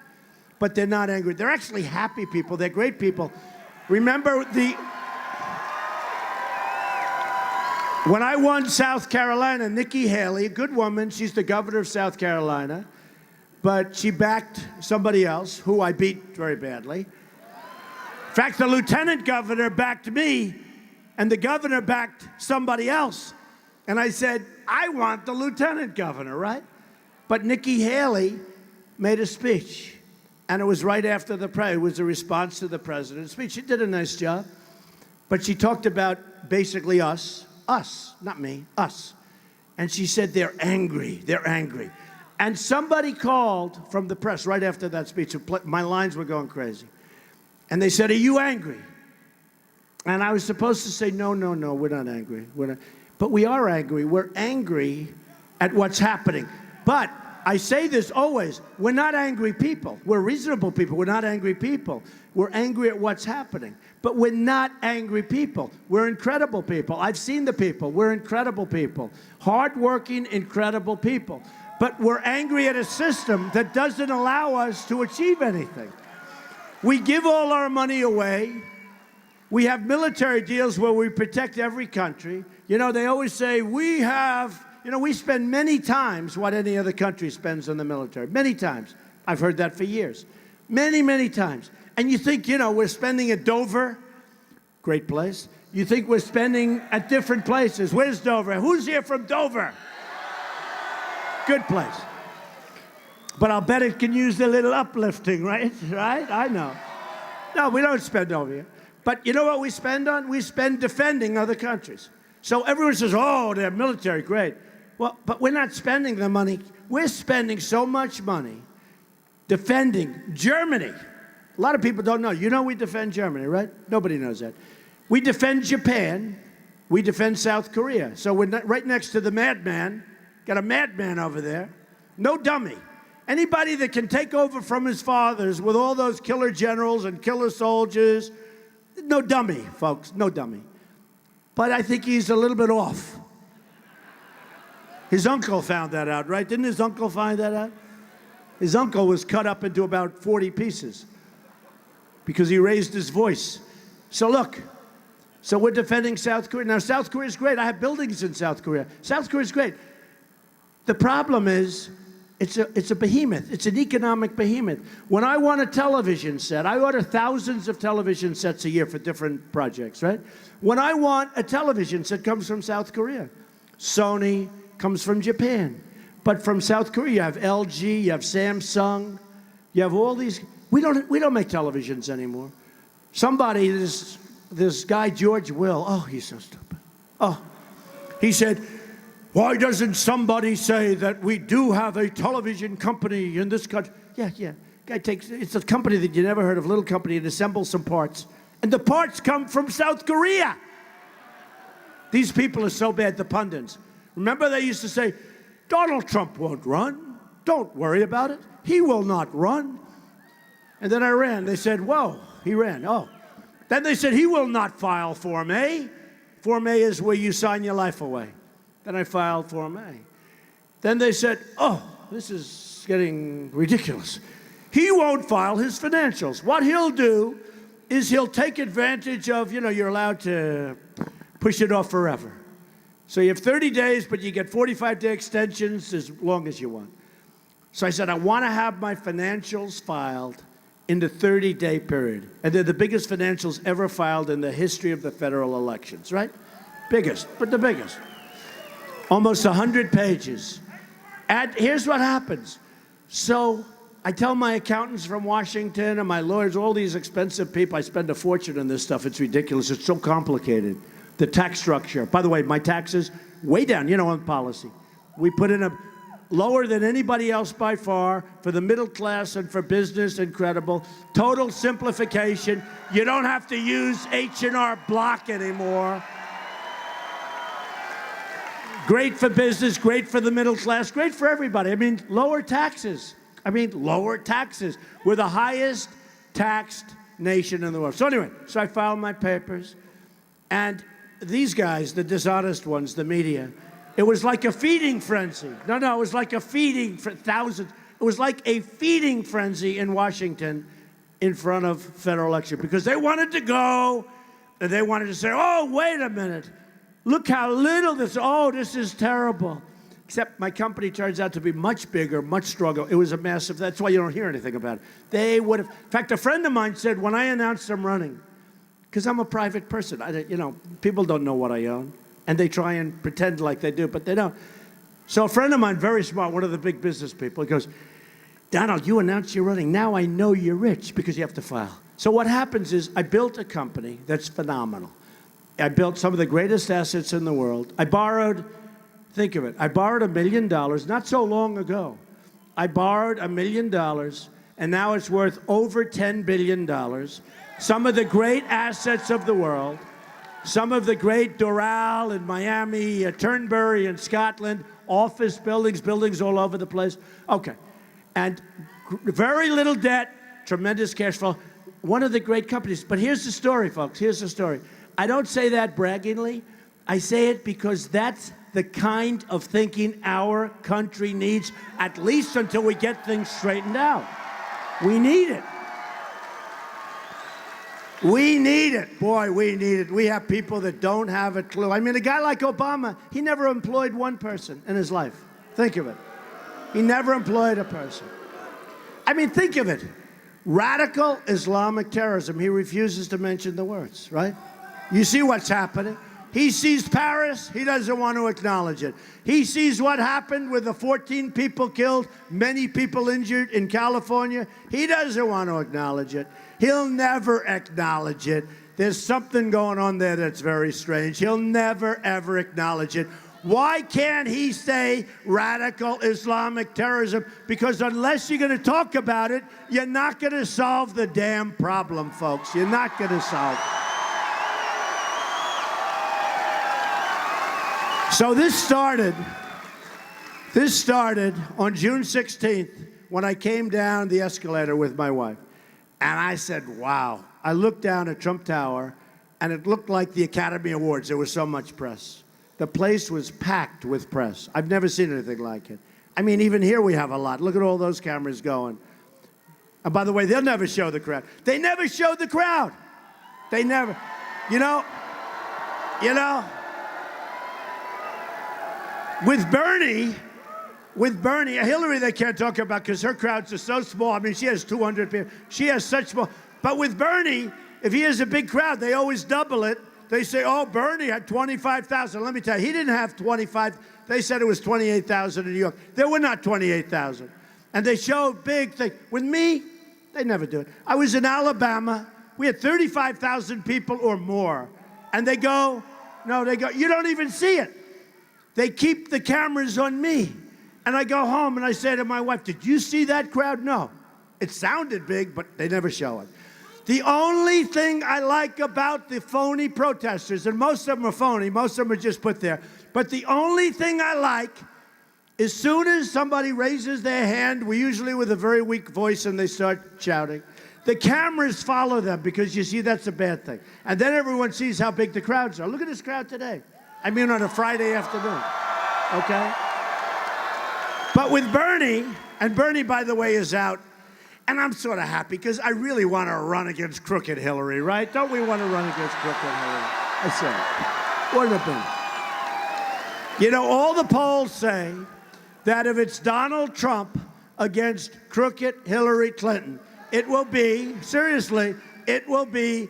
But they're not angry. They're actually happy people. They're great people. Remember when I won South Carolina, Nikki Haley, a good woman, she's the governor of South Carolina, but she backed somebody else, who I beat very badly. In fact, the lieutenant governor backed me, and the governor backed somebody else. And I said, I want the lieutenant governor, right? But Nikki Haley made a speech, and it was right after it was a response to the president's speech. She did a nice job, but she talked about basically us, not me, us. And she said, they're angry. And somebody called from the press right after that speech. My lines were going crazy. And they said, are you angry? And I was supposed to say, no, we're not angry. But we are angry. We're angry at what's happening. But I say this always, we're not angry people. We're reasonable people. We're not angry people. We're angry at what's happening. But we're not angry people. We're incredible people. I've seen the people. We're incredible people. Hardworking, incredible people. But we're angry at a system that doesn't allow us to achieve anything. We give all our money away. We have military deals where we protect every country. You know, they always say we have, you know, we spend many times what any other country spends on the military. Many times. I've heard that for years. Many, many times. And you think, you know, we're spending at Dover. Great place. You think we're spending at different places. Where's Dover? Who's here from Dover? Good place. But I'll bet it can use a little uplifting, right? Right? I know. No, we don't spend over here. But you know what we spend on? We spend defending other countries. So everyone says, oh, they're military, great. Well, but we're not spending the money. We're spending so much money defending Germany. A lot of people don't know. You know we defend Germany, right? Nobody knows that. We defend Japan. We defend South Korea. So we're right next to the madman. Got a madman over there. No dummy. Anybody that can take over from his fathers with all those killer generals and killer soldiers, no dummy, folks, no dummy. But I think he's a little bit off. His uncle found that out, right? Didn't his uncle find that out? His uncle was cut up into about 40 pieces because he raised his voice. So look, so we're defending South Korea. Now, South Korea is great. I have buildings in South Korea. South Korea is great. The problem is, it's a behemoth. It's an economic behemoth. When I want a television set, I order thousands of television sets a year for different projects, right? When I want a television set, comes from South Korea. Sony comes from Japan. But from South Korea, you have LG, you have Samsung, you have all these. We don't make televisions anymore. Somebody, this guy, George Will, oh, he's so stupid. Oh, he said, why doesn't somebody say that we do have a television company in this country? Yeah. Guy it's a company that you never heard of, little company, and assembles some parts. And the parts come from South Korea. These people are so bad, the pundits. Remember they used to say, Donald Trump won't run. Don't worry about it. He will not run. And then I ran. They said, whoa, he ran. Oh. Then they said, he will not file Form A. Form A is where you sign your life away. Then I filed Form A. Then they said, oh, this is getting ridiculous. He won't file his financials. What he'll do is he'll take advantage of, you know, you're allowed to push it off forever. So you have 30 days, but you get 45-day extensions as long as you want. So I said, I want to have my financials filed in the 30-day period. And they're the biggest financials ever filed in the history of the federal elections, right? Biggest, but the biggest. Almost 100 pages. And here's what happens. So I tell my accountants from Washington and my lawyers, all these expensive people, I spend a fortune on this stuff. It's ridiculous. It's so complicated. The tax structure. By the way, my taxes, way down, you know, on policy. We put in a lower than anybody else by far for the middle class and for business, incredible. Total simplification. You don't have to use H&R Block anymore. Great for business, great for the middle class, great for everybody. I mean, lower taxes. Lower taxes. We're the highest taxed nation in the world. So anyway, so I filed my papers. And these guys, the dishonest ones, the media, it was like a feeding frenzy. No, it was like a feeding for thousands. It was like a feeding frenzy in Washington in front of federal election because they wanted to go and they wanted to say, oh, wait a minute. Look how little this is terrible. Except my company turns out to be much bigger, much stronger. It was a massive, that's why you don't hear anything about it. They would have, in fact, a friend of mine said when I announced I'm running, because I'm a private person, people don't know what I own, and they try and pretend like they do, but they don't. So a friend of mine, very smart, one of the big business people, he goes, Donald, you announced you're running. Now I know you're rich because you have to file. So what happens is I built a company that's phenomenal. I built some of the greatest assets in the world. I borrowed, think of it, I borrowed $1 million not so long ago. I borrowed $1 million, and now it's worth over $10 billion. Some of the great assets of the world, some of the great Doral in Miami, Turnberry in Scotland, office buildings, buildings all over the place. Okay. And very little debt, tremendous cash flow. One of the great companies. But here's the story, folks. Here's the story. I don't say that braggingly. I say it because that's the kind of thinking our country needs, at least until we get things straightened out. We need it. We need it. Boy, we need it. We have people that don't have a clue. I mean, a guy like Obama, he never employed one person in his life. Think of it. He never employed a person. I mean, think of it. Radical Islamic terrorism. He refuses to mention the words, right? You see what's happening. He sees Paris. He doesn't want to acknowledge it. He sees what happened with the 14 people killed, many people injured in California. He doesn't want to acknowledge it. He'll never acknowledge it. There's something going on there that's very strange. He'll never, ever acknowledge it. Why can't he say radical Islamic terrorism? Because unless you're going to talk about it, you're not going to solve the damn problem, folks. You're not going to solve it. So this started on June 16th when I came down the escalator with my wife. And I said, wow. I looked down at Trump Tower, and it looked like the Academy Awards. There was so much press. The place was packed with press. I've never seen anything like it. I mean, even here we have a lot. Look at all those cameras going. And by the way, they'll never show the crowd. They never showed the crowd. They never. You know, with Bernie, Hillary they can't talk about because her crowds are so small. I mean, she has 200 people. She has such small. But with Bernie, if he has a big crowd, they always double it. They say, oh, Bernie had 25,000. Let me tell you, he didn't have 25. They said it was 28,000 in New York. There were not 28,000. And they show big thing. With me, they never do it. I was in Alabama. We had 35,000 people or more. And they go, you don't even see it. They keep the cameras on me. And I go home and I say to my wife, did you see that crowd? No. It sounded big, but they never show it. The only thing I like about the phony protesters, and most of them are phony, most of them are just put there, but the only thing I like, as soon as somebody raises their hand, we usually with a very weak voice and they start shouting, the cameras follow them because you see that's a bad thing. And then everyone sees how big the crowds are. Look at this crowd today. I mean on a Friday afternoon, okay? But with Bernie, and Bernie, by the way, is out, and I'm sort of happy because I really want to run against crooked Hillary, right? Don't we want to run against crooked Hillary? I say, wouldn't it be? You know, all the polls say that if it's Donald Trump against crooked Hillary Clinton, it will be, seriously, it will be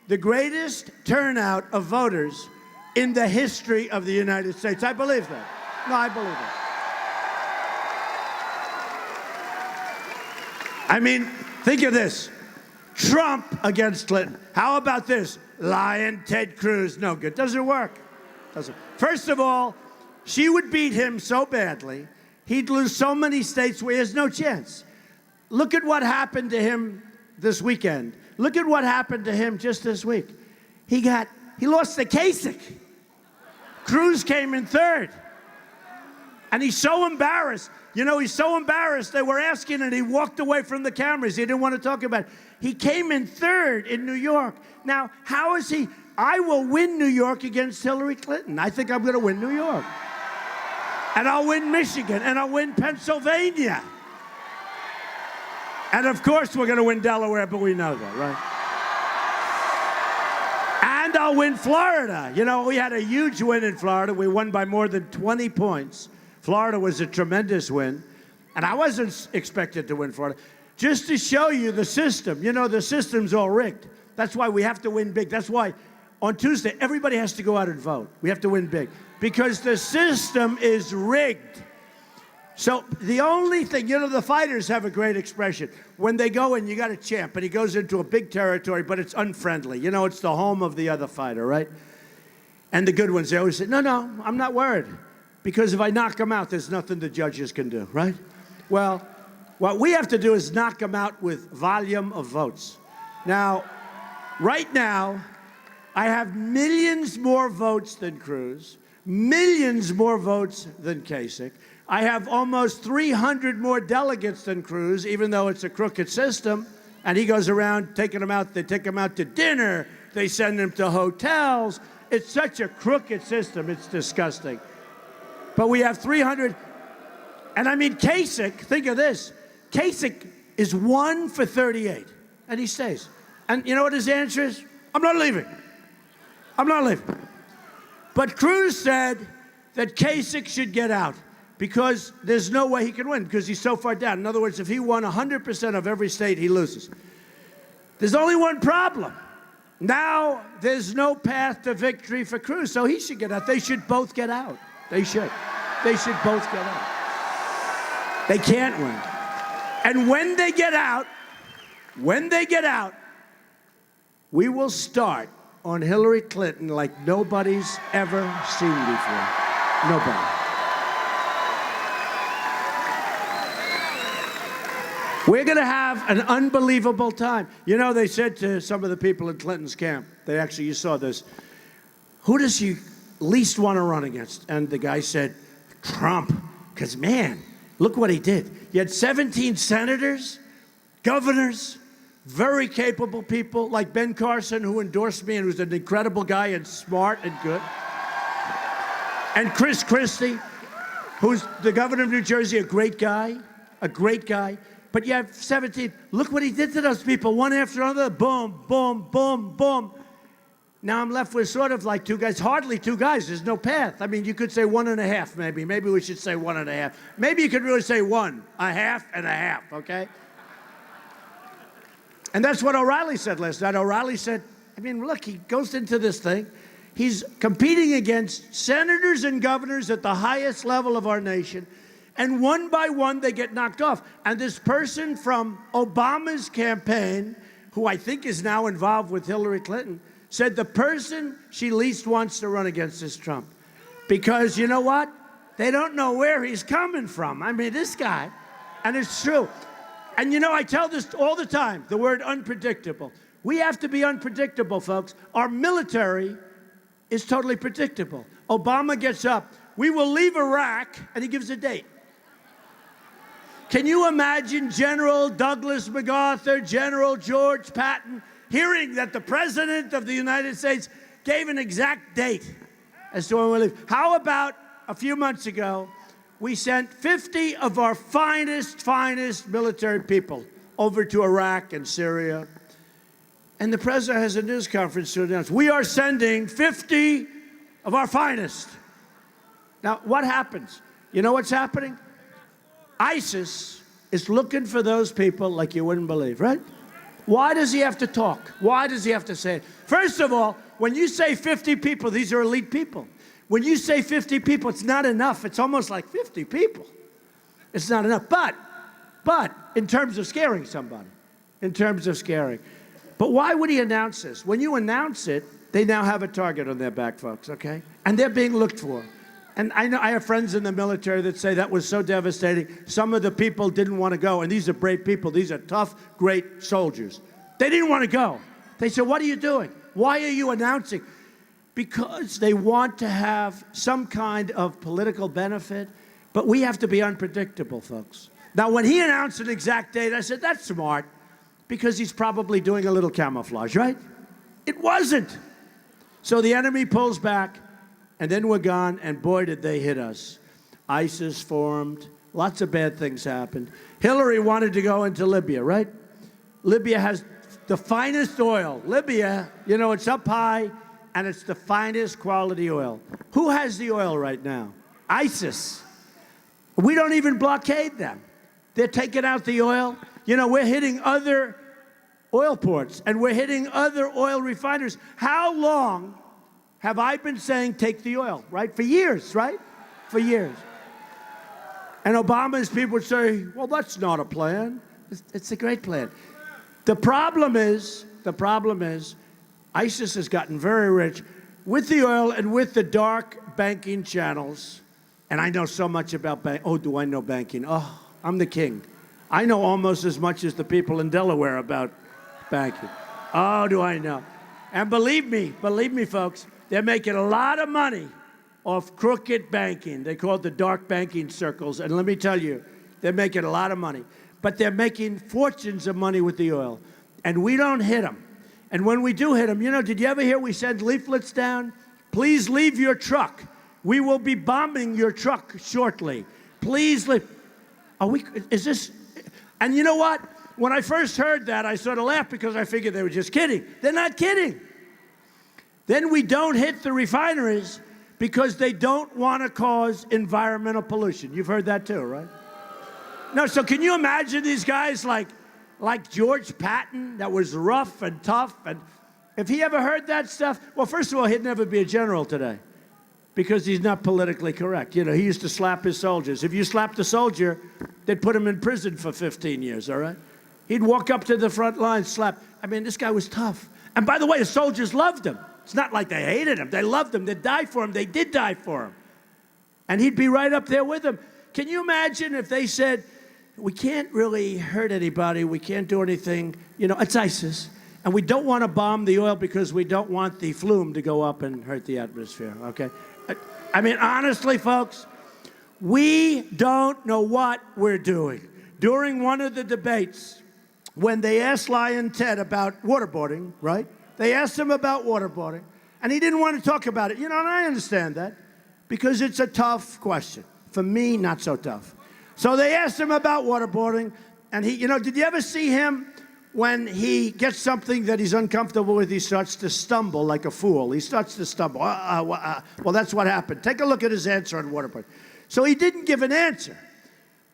the greatest turnout of voters in the history of the United States. I believe that. No, I believe that. I mean, think of this. Trump against Clinton. How about this? Lying Ted Cruz. No good. Doesn't work. First of all, she would beat him so badly, he'd lose so many states where he has no chance. Look at what happened to him this weekend. Look at what happened to him just this week. He lost the Kasich. Cruz came in third. And he's so embarrassed. You know, he's so embarrassed. They were asking and he walked away from the cameras. He didn't want to talk about it. He came in third in New York. Now, how is he? I will win New York against Hillary Clinton. I think I'm going to win New York. And I'll win Michigan. And I'll win Pennsylvania. And of course, we're going to win Delaware, but we know that, right? And I'll win Florida. You know, we had a huge win in Florida. We won by more than 20 points. Florida was a tremendous win. And I wasn't expected to win Florida. Just to show you the system. You know, the system's all rigged. That's why we have to win big. That's why on Tuesday, everybody has to go out and vote. We have to win big. Because the system is rigged. So the only thing, you know, the fighters have a great expression. When they go in, you got a champ, and he goes into a big territory, but it's unfriendly. You know, it's the home of the other fighter, right? And the good ones, they always say, no, I'm not worried. Because if I knock him out, there's nothing the judges can do, right? Well, what we have to do is knock him out with volume of votes. Now, right now, I have millions more votes than Cruz. millions more votes than Kasich. I have almost 300 more delegates than Cruz, even though it's a crooked system. And he goes around taking them out. They take them out to dinner. They send them to hotels. It's such a crooked system. It's disgusting. But we have 300. And I mean, Kasich, think of this. Kasich is 1 for 38. And he stays. And you know what his answer is? I'm not leaving. I'm not leaving. But Cruz said that Kasich should get out because there's no way he can win because he's so far down. In other words, if he won 100% of every state, he loses. There's only one problem. Now there's no path to victory for Cruz, so he should get out. They should both get out. They should. They should both get out. They can't win. And when they get out, we will start on Hillary Clinton like nobody's ever seen before. Nobody. We're going to have an unbelievable time. You know, they said to some of the people in Clinton's camp, you saw this, who does she least want to run against? And the guy said, Trump. Because, man, look what he did. You had 17 senators, governors, very capable people like Ben Carson, who endorsed me and who's an incredible guy and smart and good. And Chris Christie, who's the governor of New Jersey, a great guy. But you have 17. Look what he did to those people, one after another. Boom, boom, boom, boom. Now I'm left with sort of like two guys, hardly two guys. There's no path. I mean, you could say 1.5 maybe. Maybe we should say 1.5. Maybe you could really say 1, a half and a half, okay? And that's what O'Reilly said last night. O'Reilly said, I mean, look, he goes into this thing. He's competing against senators and governors at the highest level of our nation. And one by one, they get knocked off. And this person from Obama's campaign, who I think is now involved with Hillary Clinton, said the person she least wants to run against is Trump. Because you know what? They don't know where he's coming from. I mean, this guy, and it's true. And you know, I tell this all the time, the word unpredictable. We have to be unpredictable, folks. Our military is totally predictable. Obama gets up, we will leave Iraq, and he gives a date. Can you imagine General Douglas MacArthur, General George Patton, hearing that the President of the United States gave an exact date as to when we leave? How about a few months ago, we sent 50 of our finest military people over to Iraq and Syria. And the president has a news conference to announce, we are sending 50 of our finest. Now, what happens? You know what's happening? ISIS is looking for those people like you wouldn't believe, right? Why does he have to talk? Why does he have to say it? First of all, when you say 50 people, these are elite people. When you say 50 people, it's not enough. It's almost like 50 people. It's not enough. But in terms of scaring somebody, But why would he announce this? When you announce it, they now have a target on their back, folks, okay? And they're being looked for. And I know I have friends in the military that say that was so devastating. Some of the people didn't want to go, and these are brave people. These are tough, great soldiers. They didn't want to go. They said, what are you doing? Why are you announcing? Because they want to have some kind of political benefit, but we have to be unpredictable, folks. Now, when he announced an exact date, I said, that's smart, because he's probably doing a little camouflage, right? It wasn't. So the enemy pulls back, and then we're gone, and boy, did they hit us. ISIS formed. Lots of bad things happened. Hillary wanted to go into Libya, right? Libya has the finest oil. Libya, you know, it's up high, and it's the finest quality oil. Who has the oil right now? ISIS. We don't even blockade them. They're taking out the oil. You know, we're hitting other oil ports, and we're hitting other oil refiners. How long have I been saying take the oil, right? For years, right? For years. And Obama's people would say, well, that's not a plan. It's a great plan. The problem is, ISIS has gotten very rich with the oil and with the dark banking channels. And I know so much about banking. Oh, do I know banking? Oh, I'm the king. I know almost as much as the people in Delaware about banking. Oh, do I know. And believe me, folks, they're making a lot of money of crooked banking. They call it the dark banking circles. And let me tell you, they're making a lot of money. But they're making fortunes of money with the oil. And we don't hit them. And when we do hit them, you know, did you ever hear we send leaflets down? Please leave your truck. We will be bombing your truck shortly. Please leave. Is this? And you know what? When I first heard that, I sort of laughed because I figured they were just kidding. They're not kidding. Then we don't hit the refineries because they don't want to cause environmental pollution. You've heard that too, right? No, so can you imagine these guys like George Patton that was rough and tough? And if he ever heard that stuff, well, first of all, he'd never be a general today because he's not politically correct. You know, he used to slap his soldiers. If you slapped a soldier, they'd put him in prison for 15 years, all right? He'd walk up to the front line, slap. I mean, this guy was tough. And by the way, the soldiers loved him. It's not like they hated him. They loved him. They'd die for him. They did die for him. And he'd be right up there with them. Can you imagine if they said, we can't really hurt anybody. We can't do anything. You know, it's ISIS. And we don't want to bomb the oil because we don't want the flume to go up and hurt the atmosphere, okay? I mean, honestly, folks, we don't know what we're doing. During one of the debates, when they asked Lion Ted about waterboarding, right? They asked him about waterboarding, and he didn't want to talk about it. You know, and I understand that because it's a tough question. For me, not so tough. So they asked him about waterboarding, and he, you know, did you ever see him when he gets something that he's uncomfortable with, he starts to stumble like a fool. He starts to stumble. Well, that's what happened. Take a look at his answer on waterboarding. So he didn't give an answer.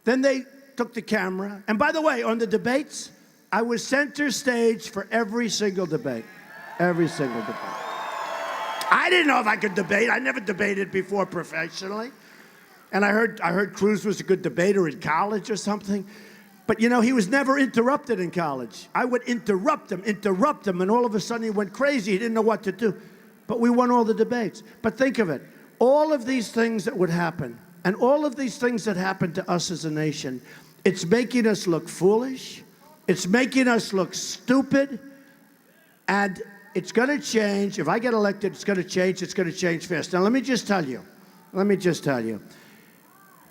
Then they took the camera. And by the way, on the debates, I was center stage for every single debate. Every single debate. I didn't know if I could debate. I never debated before professionally. And I heard Cruz was a good debater in college or something. But, you know, he was never interrupted in college. I would interrupt him, and all of a sudden he went crazy. He didn't know what to do. But we won all the debates. But think of it. All of these things that would happen, and all of these things that happen to us as a nation, it's making us look foolish. It's making us look stupid. And it's going to change. If I get elected, it's going to change. It's going to change fast. Now, let me just tell you.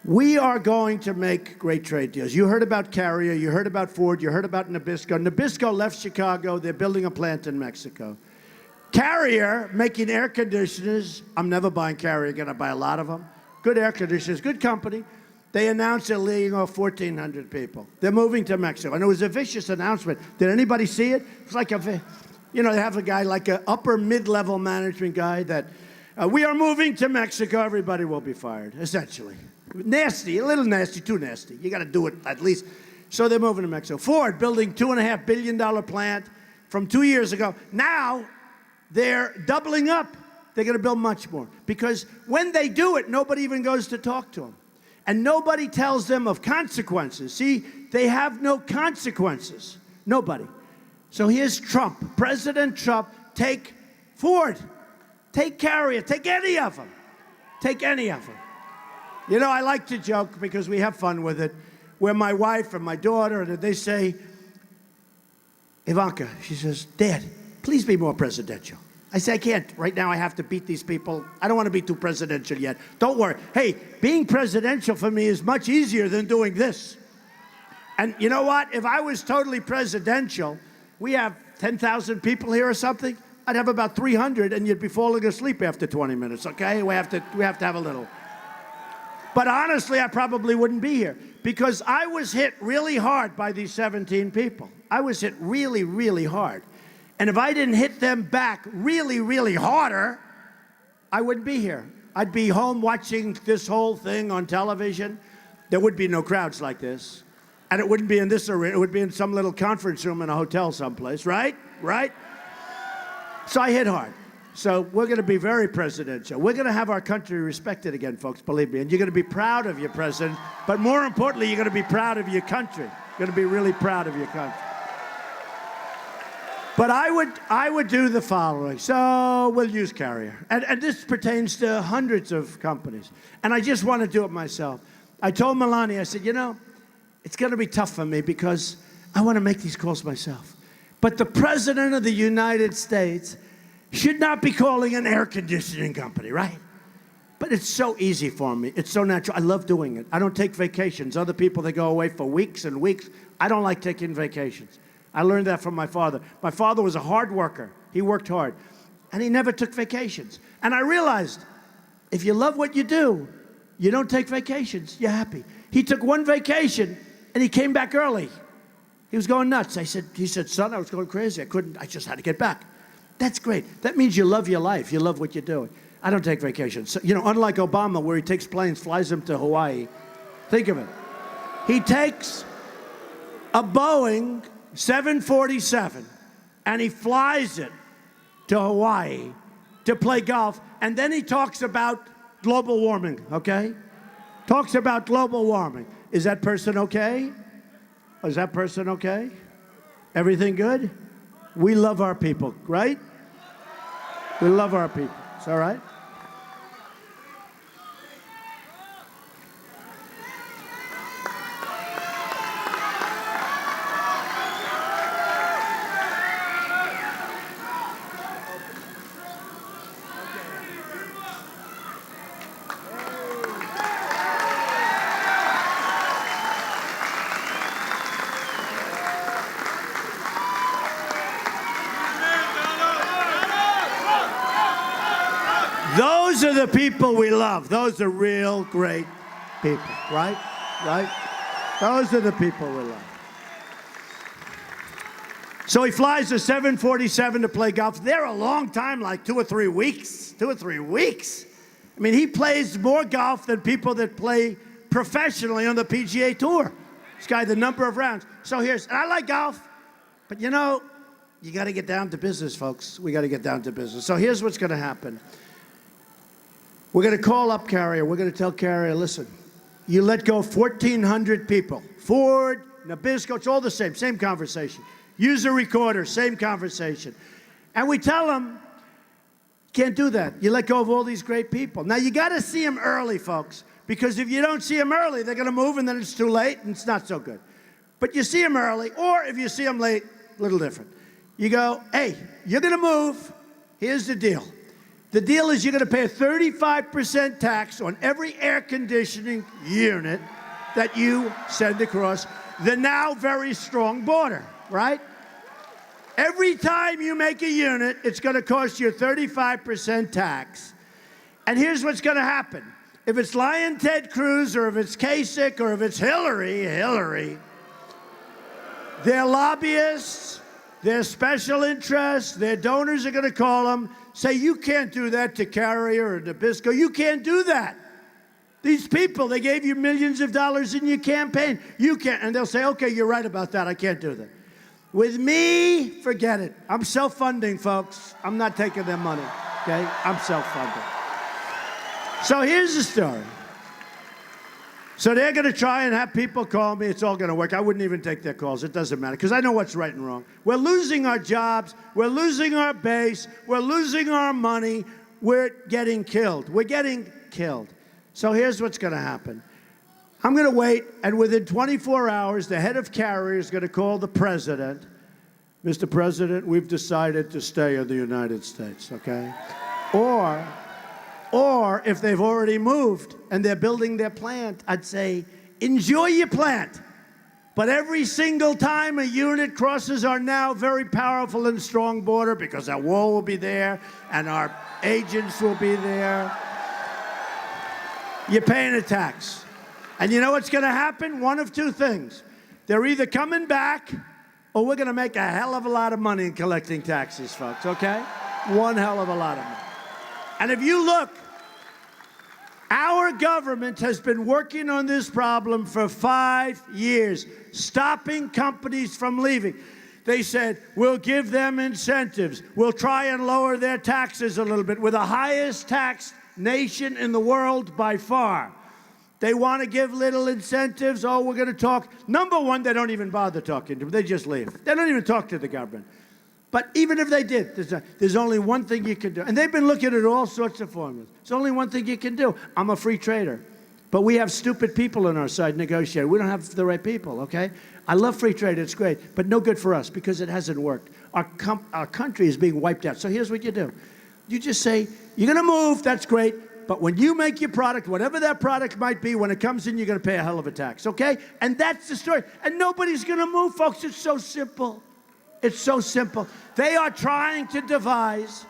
We are going to make great trade deals. You heard about Carrier, you heard about Ford, you heard about Nabisco. Nabisco left Chicago. They're building a plant in Mexico. Carrier, making air conditioners. I'm never buying Carrier, going to buy a lot of them. Good air conditioners, good company. They announced they're laying off 1,400 people. They're moving to Mexico. And it was a vicious announcement. Did anybody see it? It's like you know, they have a guy like an upper mid-level management guy that, we are moving to Mexico. Everybody will be fired, essentially. Nasty, a little nasty, too nasty. You got to do it at least. So they're moving to Mexico. Ford building $2.5 billion plant from 2 years ago. Now they're doubling up. They're going to build much more. Because when they do it, nobody even goes to talk to them. And nobody tells them of consequences. See, they have no consequences. Nobody. So here's Trump. President Trump, take Ford. Take Carrier. Take any of them. Take any of them. You know, I like to joke because we have fun with it, where my wife and my daughter, and they say, Ivanka, she says, Dad, please be more presidential. I say, I can't. Right now I have to beat these people. I don't want to be too presidential yet. Don't worry. Hey, being presidential for me is much easier than doing this. And you know what? If I was totally presidential, we have 10,000 people here or something, I'd have about 300 and you'd be falling asleep after 20 minutes, okay? We have to have a little. But honestly, I probably wouldn't be here because I was hit really hard by these 17 people. I was hit really, really hard. And if I didn't hit them back really, really harder, I wouldn't be here. I'd be home watching this whole thing on television. There would be no crowds like this. And it wouldn't be in this arena. It would be in some little conference room in a hotel someplace, right? Right? So I hit hard. So we're going to be very presidential. We're going to have our country respected again, folks, believe me. And you're going to be proud of your president. But more importantly, you're going to be proud of your country. You're going to be really proud of your country. But I would do the following. So we'll use Carrier. And this pertains to hundreds of companies. And I just want to do it myself. I told Melania, I said, you know, it's going to be tough for me because I want to make these calls myself. But the President of the United States should not be calling an air conditioning company, right? But it's so easy for me. It's so natural. I love doing it. I don't take vacations. Other people, they go away for weeks and weeks. I don't like taking vacations. I learned that from my father. My father was a hard worker. He worked hard. And he never took vacations. And I realized, if you love what you do, you don't take vacations. You're happy. He took one vacation, and he came back early. He was going nuts. He said, son, I was going crazy. I just had to get back. That's great. That means you love your life. You love what you're doing. I don't take vacations. So, unlike Obama, where he takes planes, flies them to Hawaii. Think of it. He takes a Boeing 747, and he flies it to Hawaii to play golf, and then he talks about global warming, okay? Talks about global warming. Is that person okay? Is that person okay? Everything good? We love our people, right? We love our people. It's all right? Those are the people we love. Those are real great people, right? Right? Those are the people we love. So he flies a 747 to play golf. They're a long time, like 2 or 3 weeks. 2 or 3 weeks. I mean, he plays more golf than people that play professionally on the PGA Tour. This guy, the number of rounds. So and I like golf, but you got to get down to business, folks. We got to get down to business. So here's what's going to happen. We're going to call up Carrier. We're going to tell Carrier, listen, you let go 1,400 people. Ford, Nabisco, it's all the same conversation. User recorder, same conversation. And we tell them, can't do that. You let go of all these great people. Now, you got to see them early, folks, because if you don't see them early, they're going to move, and then it's too late, and it's not so good. But you see them early, or if you see them late, a little different. You go, hey, you're going to move. Here's the deal. The deal is you're going to pay a 35% tax on every air conditioning unit that you send across the now very strong border, right? Every time you make a unit, it's going to cost you a 35% tax. And here's what's going to happen. If it's Lion Ted Cruz, or if it's Kasich, or if it's Hillary, their lobbyists, their special interests, their donors are going to call them, say, you can't do that to Carrier or Nabisco. You can't do that. These people, they gave you millions of dollars in your campaign. You can't. And they'll say, okay, you're right about that. I can't do that. With me, forget it. I'm self-funding, folks. I'm not taking their money, okay? I'm self-funding. So here's the story. So they're going to try and have people call me. It's all going to work. I wouldn't even take their calls. It doesn't matter, because I know what's right and wrong. We're losing our jobs. We're losing our base. We're losing our money. We're getting killed. We're getting killed. So here's what's going to happen. I'm going to wait, and within 24 hours, the head of Carrier is going to call the president. Mr. President, we've decided to stay in the United States, okay? Or if they've already moved and they're building their plant, I'd say, enjoy your plant. But every single time a unit crosses our now very powerful and strong border, because our wall will be there and our agents will be there, you're paying a tax. And you know what's going to happen? One of two things. They're either coming back, or we're going to make a hell of a lot of money in collecting taxes, folks, okay? One hell of a lot of money. And if you look, our government has been working on this problem for 5 years, stopping companies from leaving. They said, we'll give them incentives. We'll try and lower their taxes a little bit. We're the highest taxed nation in the world by far. They want to give little incentives. Oh, we're going to talk. Number one, they don't even bother talking to them. They just leave. They don't even talk to the government. But even if they did, there's only one thing you can do. And they've been looking at all sorts of formulas. There's only one thing you can do. I'm a free trader. But we have stupid people on our side negotiating. We don't have the right people, okay? I love free trade. It's great. But no good for us, because it hasn't worked. Our country is being wiped out. So here's what you do. You just say, you're going to move. That's great. But when you make your product, whatever that product might be, when it comes in, you're going to pay a hell of a tax, okay? And that's the story. And nobody's going to move, folks. It's so simple. It's so simple. They are trying to devise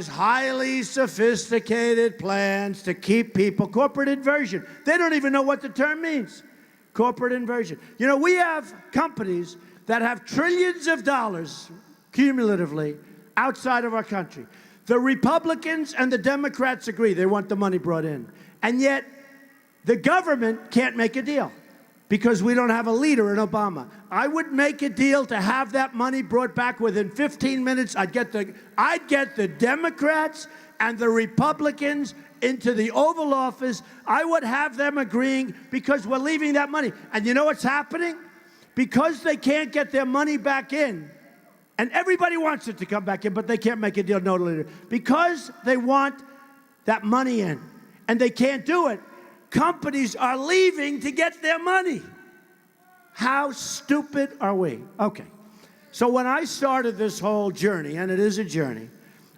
highly sophisticated plans to keep people. Corporate inversion. They don't even know what the term means. Corporate inversion. You know, we have companies that have trillions of dollars cumulatively outside of our country. The Republicans and the Democrats agree. They want the money brought in. And yet, the government can't make a deal because we don't have a leader in Obama. I would make a deal to have that money brought back within 15 minutes. I'd get the Democrats and the Republicans into the Oval Office. I would have them agreeing because we're leaving that money. And you know what's happening? Because they can't get their money back in, and everybody wants it to come back in, but they can't make a deal, no leader. Because they want that money in, and they can't do it, companies are leaving to get their money. How stupid are we? Okay. So when I started this whole journey, and it is a journey,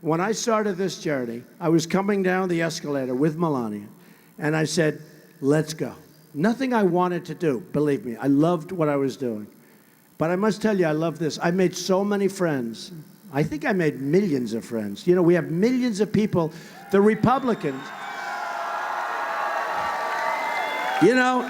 when I started this journey, I was coming down the escalator with Melania, and I said, let's go. Nothing I wanted to do, believe me. I loved what I was doing. But I must tell you, I love this. I made so many friends. I think I made millions of friends. You know, we have millions of people. The Republicans, you know,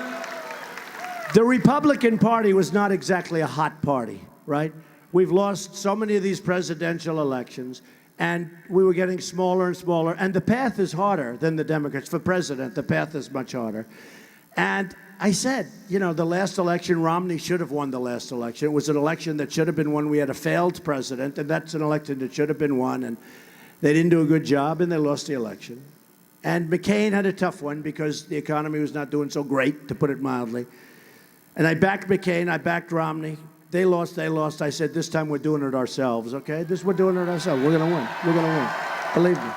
the Republican Party was not exactly a hot party, right? We've lost so many of these presidential elections, and we were getting smaller and smaller. And the path is harder than the Democrats. For president, the path is much harder. And I said, you know, the last election, Romney should have won the last election. It was an election that should have been won. We had a failed president, and that's an election that should have been won. And they didn't do a good job, and they lost the election. And McCain had a tough one because the economy was not doing so great, to put it mildly. And I backed McCain. I backed Romney. They lost. I said, this time we're doing it ourselves, okay? We're doing it ourselves. We're going to win. We're going to win. Believe me.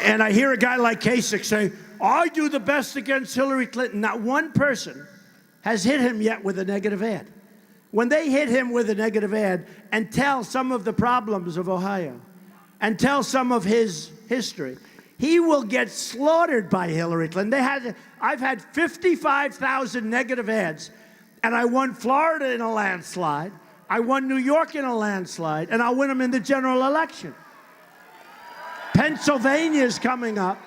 And I hear a guy like Kasich say, I do the best against Hillary Clinton. Not one person has hit him yet with a negative ad. When they hit him with a negative ad and tell some of the problems of Ohio and tell some of his history, he will get slaughtered by Hillary Clinton. I've had 55,000 negative ads, and I won Florida in a landslide. I won New York in a landslide, and I'll win them in the general election. Pennsylvania is coming up.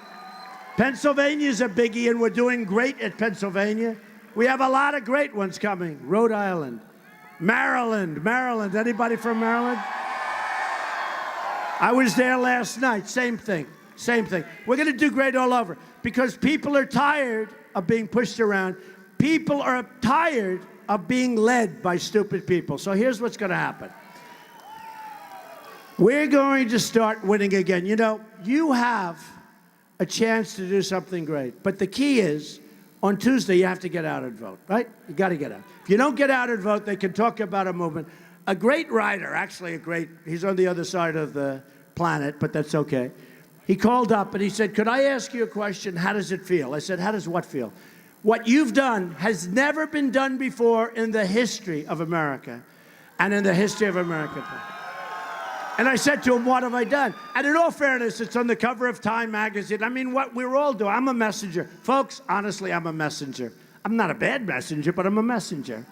Pennsylvania's a biggie, and we're doing great at Pennsylvania. We have a lot of great ones coming. Rhode Island, Maryland. Anybody from Maryland? I was there last night. Same thing. We're going to do great all over because people are tired of being pushed around. People are tired of being led by stupid people. So here's what's going to happen. We're going to start winning again. You know, you have a chance to do something great. But the key is, on Tuesday, you have to get out and vote, right? You got to get out. If you don't get out and vote, they can talk about a movement. A great writer, he's on the other side of the planet, but that's okay. He called up and he said, could I ask you a question? How does it feel? I said, how does what feel? What you've done has never been done before in the history of America and in the history of America. And I said to him, what have I done? And in all fairness, it's on the cover of Time magazine. I mean, what we're all doing. I'm a messenger. Folks, honestly, I'm a messenger. I'm not a bad messenger, but I'm a messenger.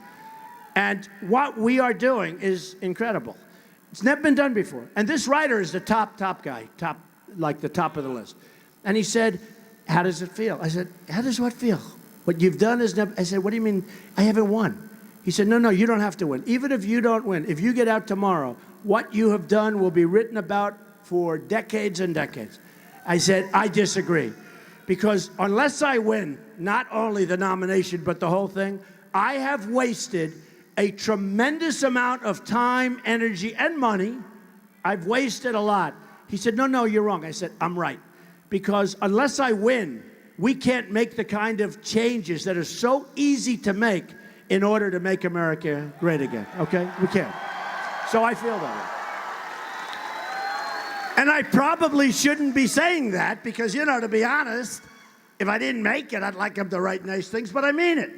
And what we are doing is incredible. It's never been done before. And this writer is the top guy, like the top of the list. And he said, how does it feel? I said, how does what feel? What you've done is never. I said, what do you mean I haven't won? He said, no, you don't have to win. Even if you don't win, if you get out tomorrow, what you have done will be written about for decades and decades. I said, I disagree. Because unless I win, not only the nomination, but the whole thing, I have wasted a tremendous amount of time, energy, and money. I've wasted a lot. He said, no, you're wrong. I said, I'm right. Because unless I win, we can't make the kind of changes that are so easy to make in order to make America great again, okay? We can't. So I feel that way. And I probably shouldn't be saying that because, you know, to be honest, if I didn't make it, I'd like them to write nice things, but I mean it.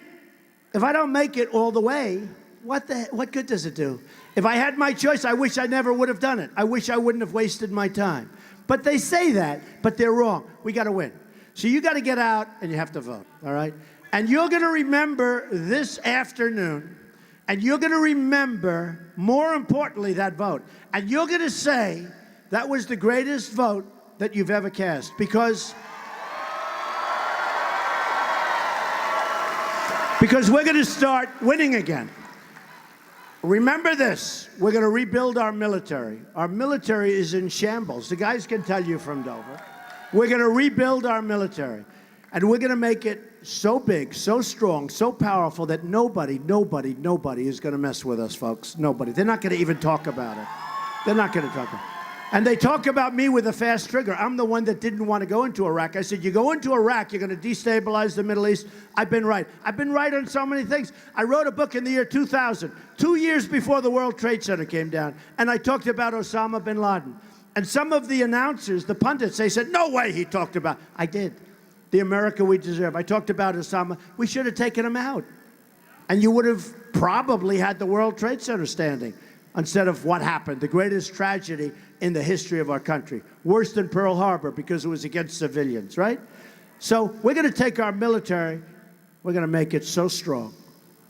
If I don't make it all the way, what good does it do? If I had my choice, I wish I never would have done it. I wish I wouldn't have wasted my time. But they say that, but they're wrong. We got to win. So you got to get out and you have to vote, all right? And you're going to remember this afternoon, and you're going to remember, more importantly, that vote. And you're going to say that was the greatest vote that you've ever cast, because we're going to start winning again. Remember this, we're going to rebuild our military. Our military is in shambles. The guys can tell you from Dover. We're going to rebuild our military, and we're going to make it so big, so strong, so powerful that nobody is going to mess with us, folks. Nobody. They're not going to even talk about it. They're not going to talk about it. And they talk about me with a fast trigger. I'm the one that didn't want to go into Iraq. I said, you go into Iraq, you're going to destabilize the Middle East. I've been right. I've been right on so many things. I wrote a book in the year 2000, 2 years before the World Trade Center came down, and I talked about Osama bin Laden. And some of the announcers, the pundits, they said, no way he talked about. I did. The America we deserve. I talked about Osama. We should have taken him out. And you would have probably had the World Trade Center standing instead of what happened, the greatest tragedy in the history of our country. Worse than Pearl Harbor, because it was against civilians, right? So we're going to take our military, we're going to make it so strong,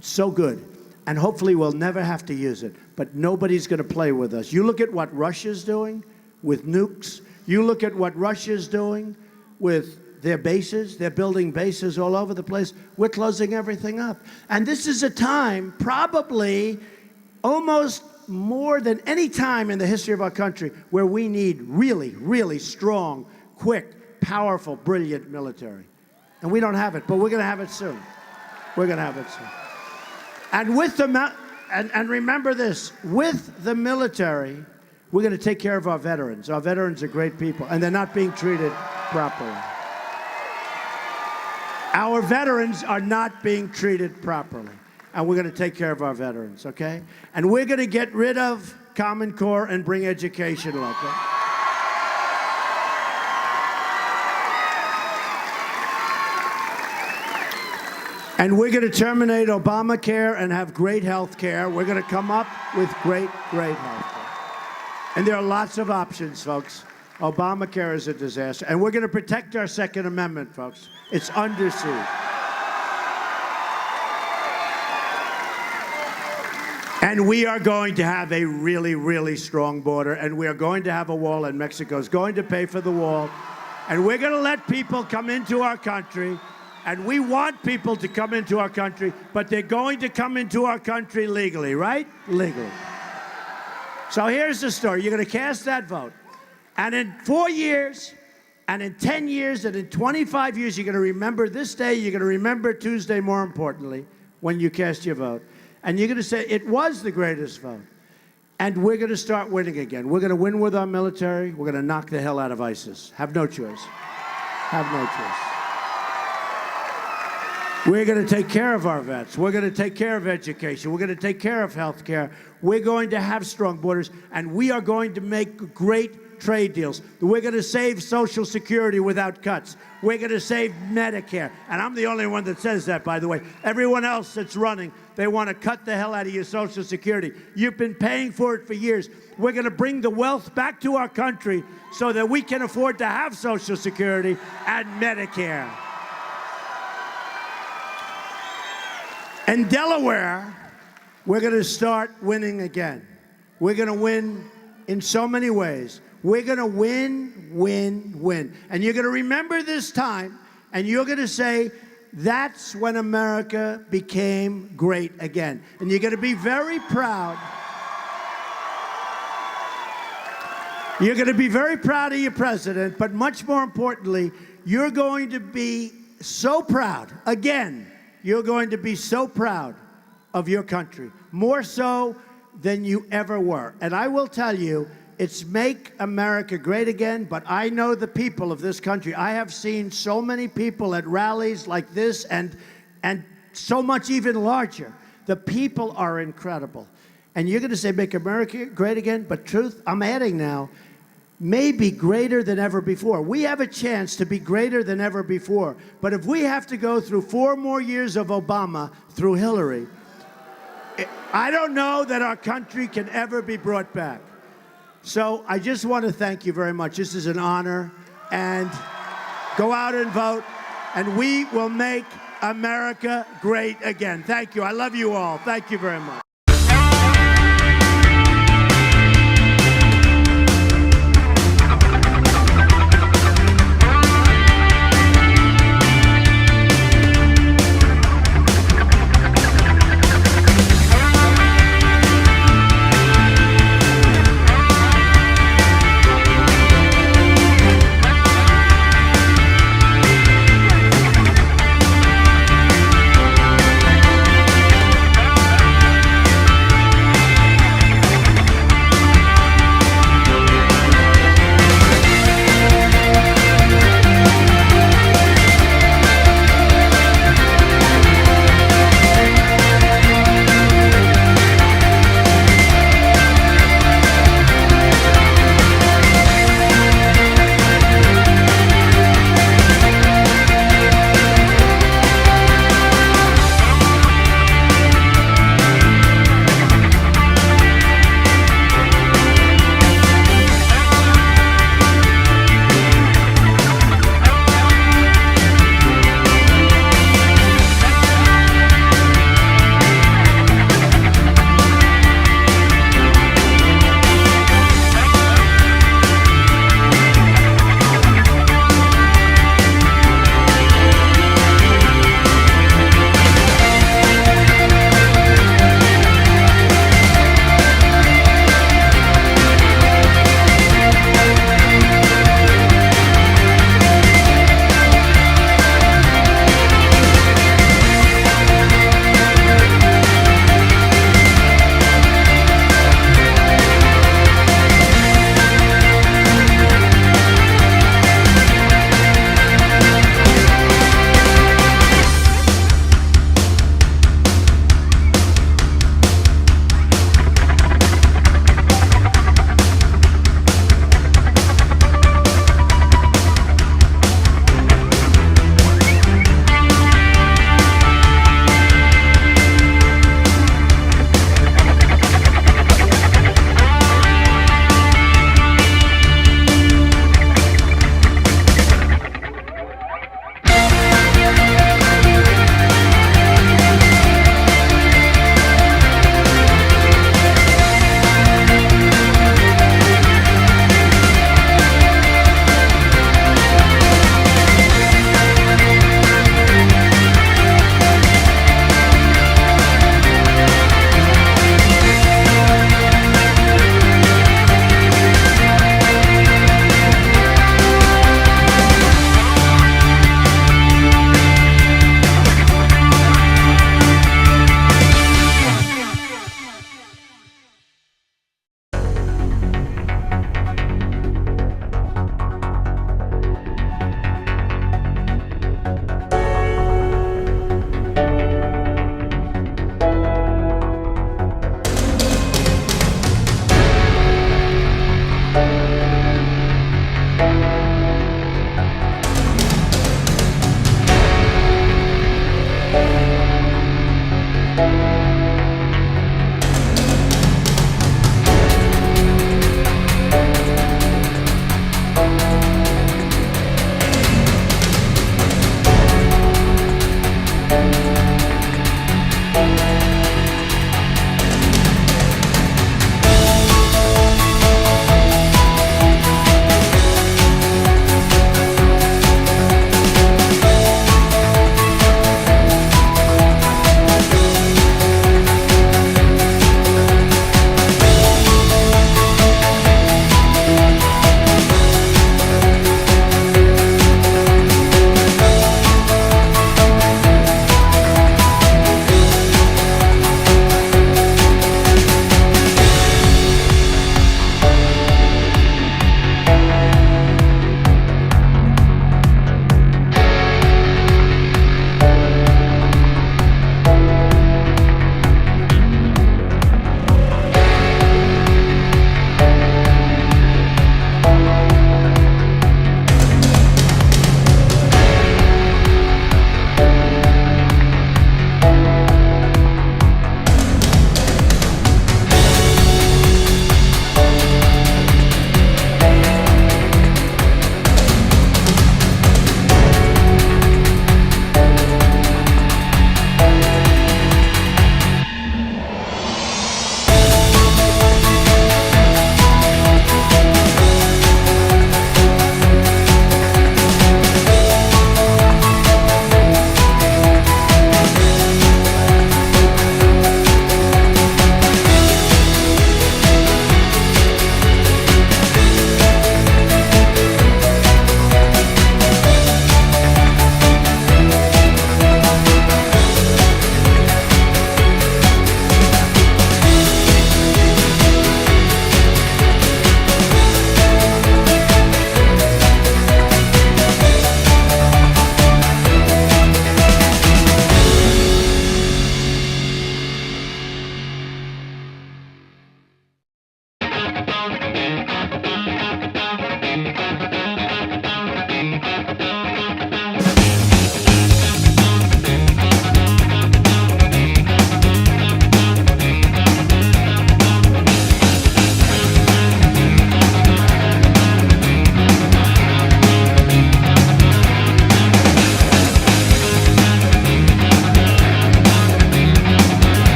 so good, and hopefully we'll never have to use it. But nobody's going to play with us. You look at what Russia's doing with nukes. You look at what Russia's doing with their bases. They're building bases all over the place. We're closing everything up. And this is a time, probably almost more than any time in the history of our country, where we need really, really strong, quick, powerful, brilliant military. And we don't have it, but we're going to have it soon. We're going to have it soon. And with the and remember this, with the military, we're going to take care of our veterans. Our veterans are great people, and they're not being treated properly. Our veterans are not being treated properly. And we're going to take care of our veterans, okay? And we're going to get rid of Common Core and bring education local. And we're going to terminate Obamacare and have great health care. We're going to come up with great health care. And there are lots of options, folks. Obamacare is a disaster. And we're going to protect our Second Amendment, folks. It's under siege. And we are going to have a really, really strong border, and we are going to have a wall, and Mexico is going to pay for the wall. And we're going to let people come into our country, and we want people to come into our country, but they're going to come into our country legally, right? Legally. So here's the story. You're going to cast that vote. And in 4 years, and in 10 years, and in 25 years, you're going to remember this day. You're going to remember Tuesday, more importantly, when you cast your vote. And you're going to say, it was the greatest vote. And we're going to start winning again. We're going to win with our military. We're going to knock the hell out of ISIS. Have no choice. Have no choice. We're going to take care of our vets. We're going to take care of education. We're going to take care of health care. We're going to have strong borders. And we are going to make great trade deals. We're going to save Social Security without cuts. We're going to save Medicare. And I'm the only one that says that, by the way. Everyone else that's running, they want to cut the hell out of your Social Security. You've been paying for it for years. We're going to bring the wealth back to our country so that we can afford to have Social Security and Medicare. In Delaware, we're going to start winning again. We're going to win in so many ways. We're going to win. And you're going to remember this time, and you're going to say, that's when America became great again. And you're going to be very proud. You're going to be very proud of your president, but much more importantly, you're going to be so proud. Again, you're going to be so proud of your country, more so than you ever were. And I will tell you, it's Make America Great Again, but I know the people of this country. I have seen so many people at rallies like this and so much even larger. The people are incredible. And you're going to say, Make America Great Again, but truth, I'm adding now, maybe greater than ever before. We have a chance to be greater than ever before. But if we have to go through 4 more years of Obama through Hillary, I don't know that our country can ever be brought back. So I just want to thank you very much. This is an honor. And go out and vote, and we will make America great again. Thank you. I love you all. Thank you very much.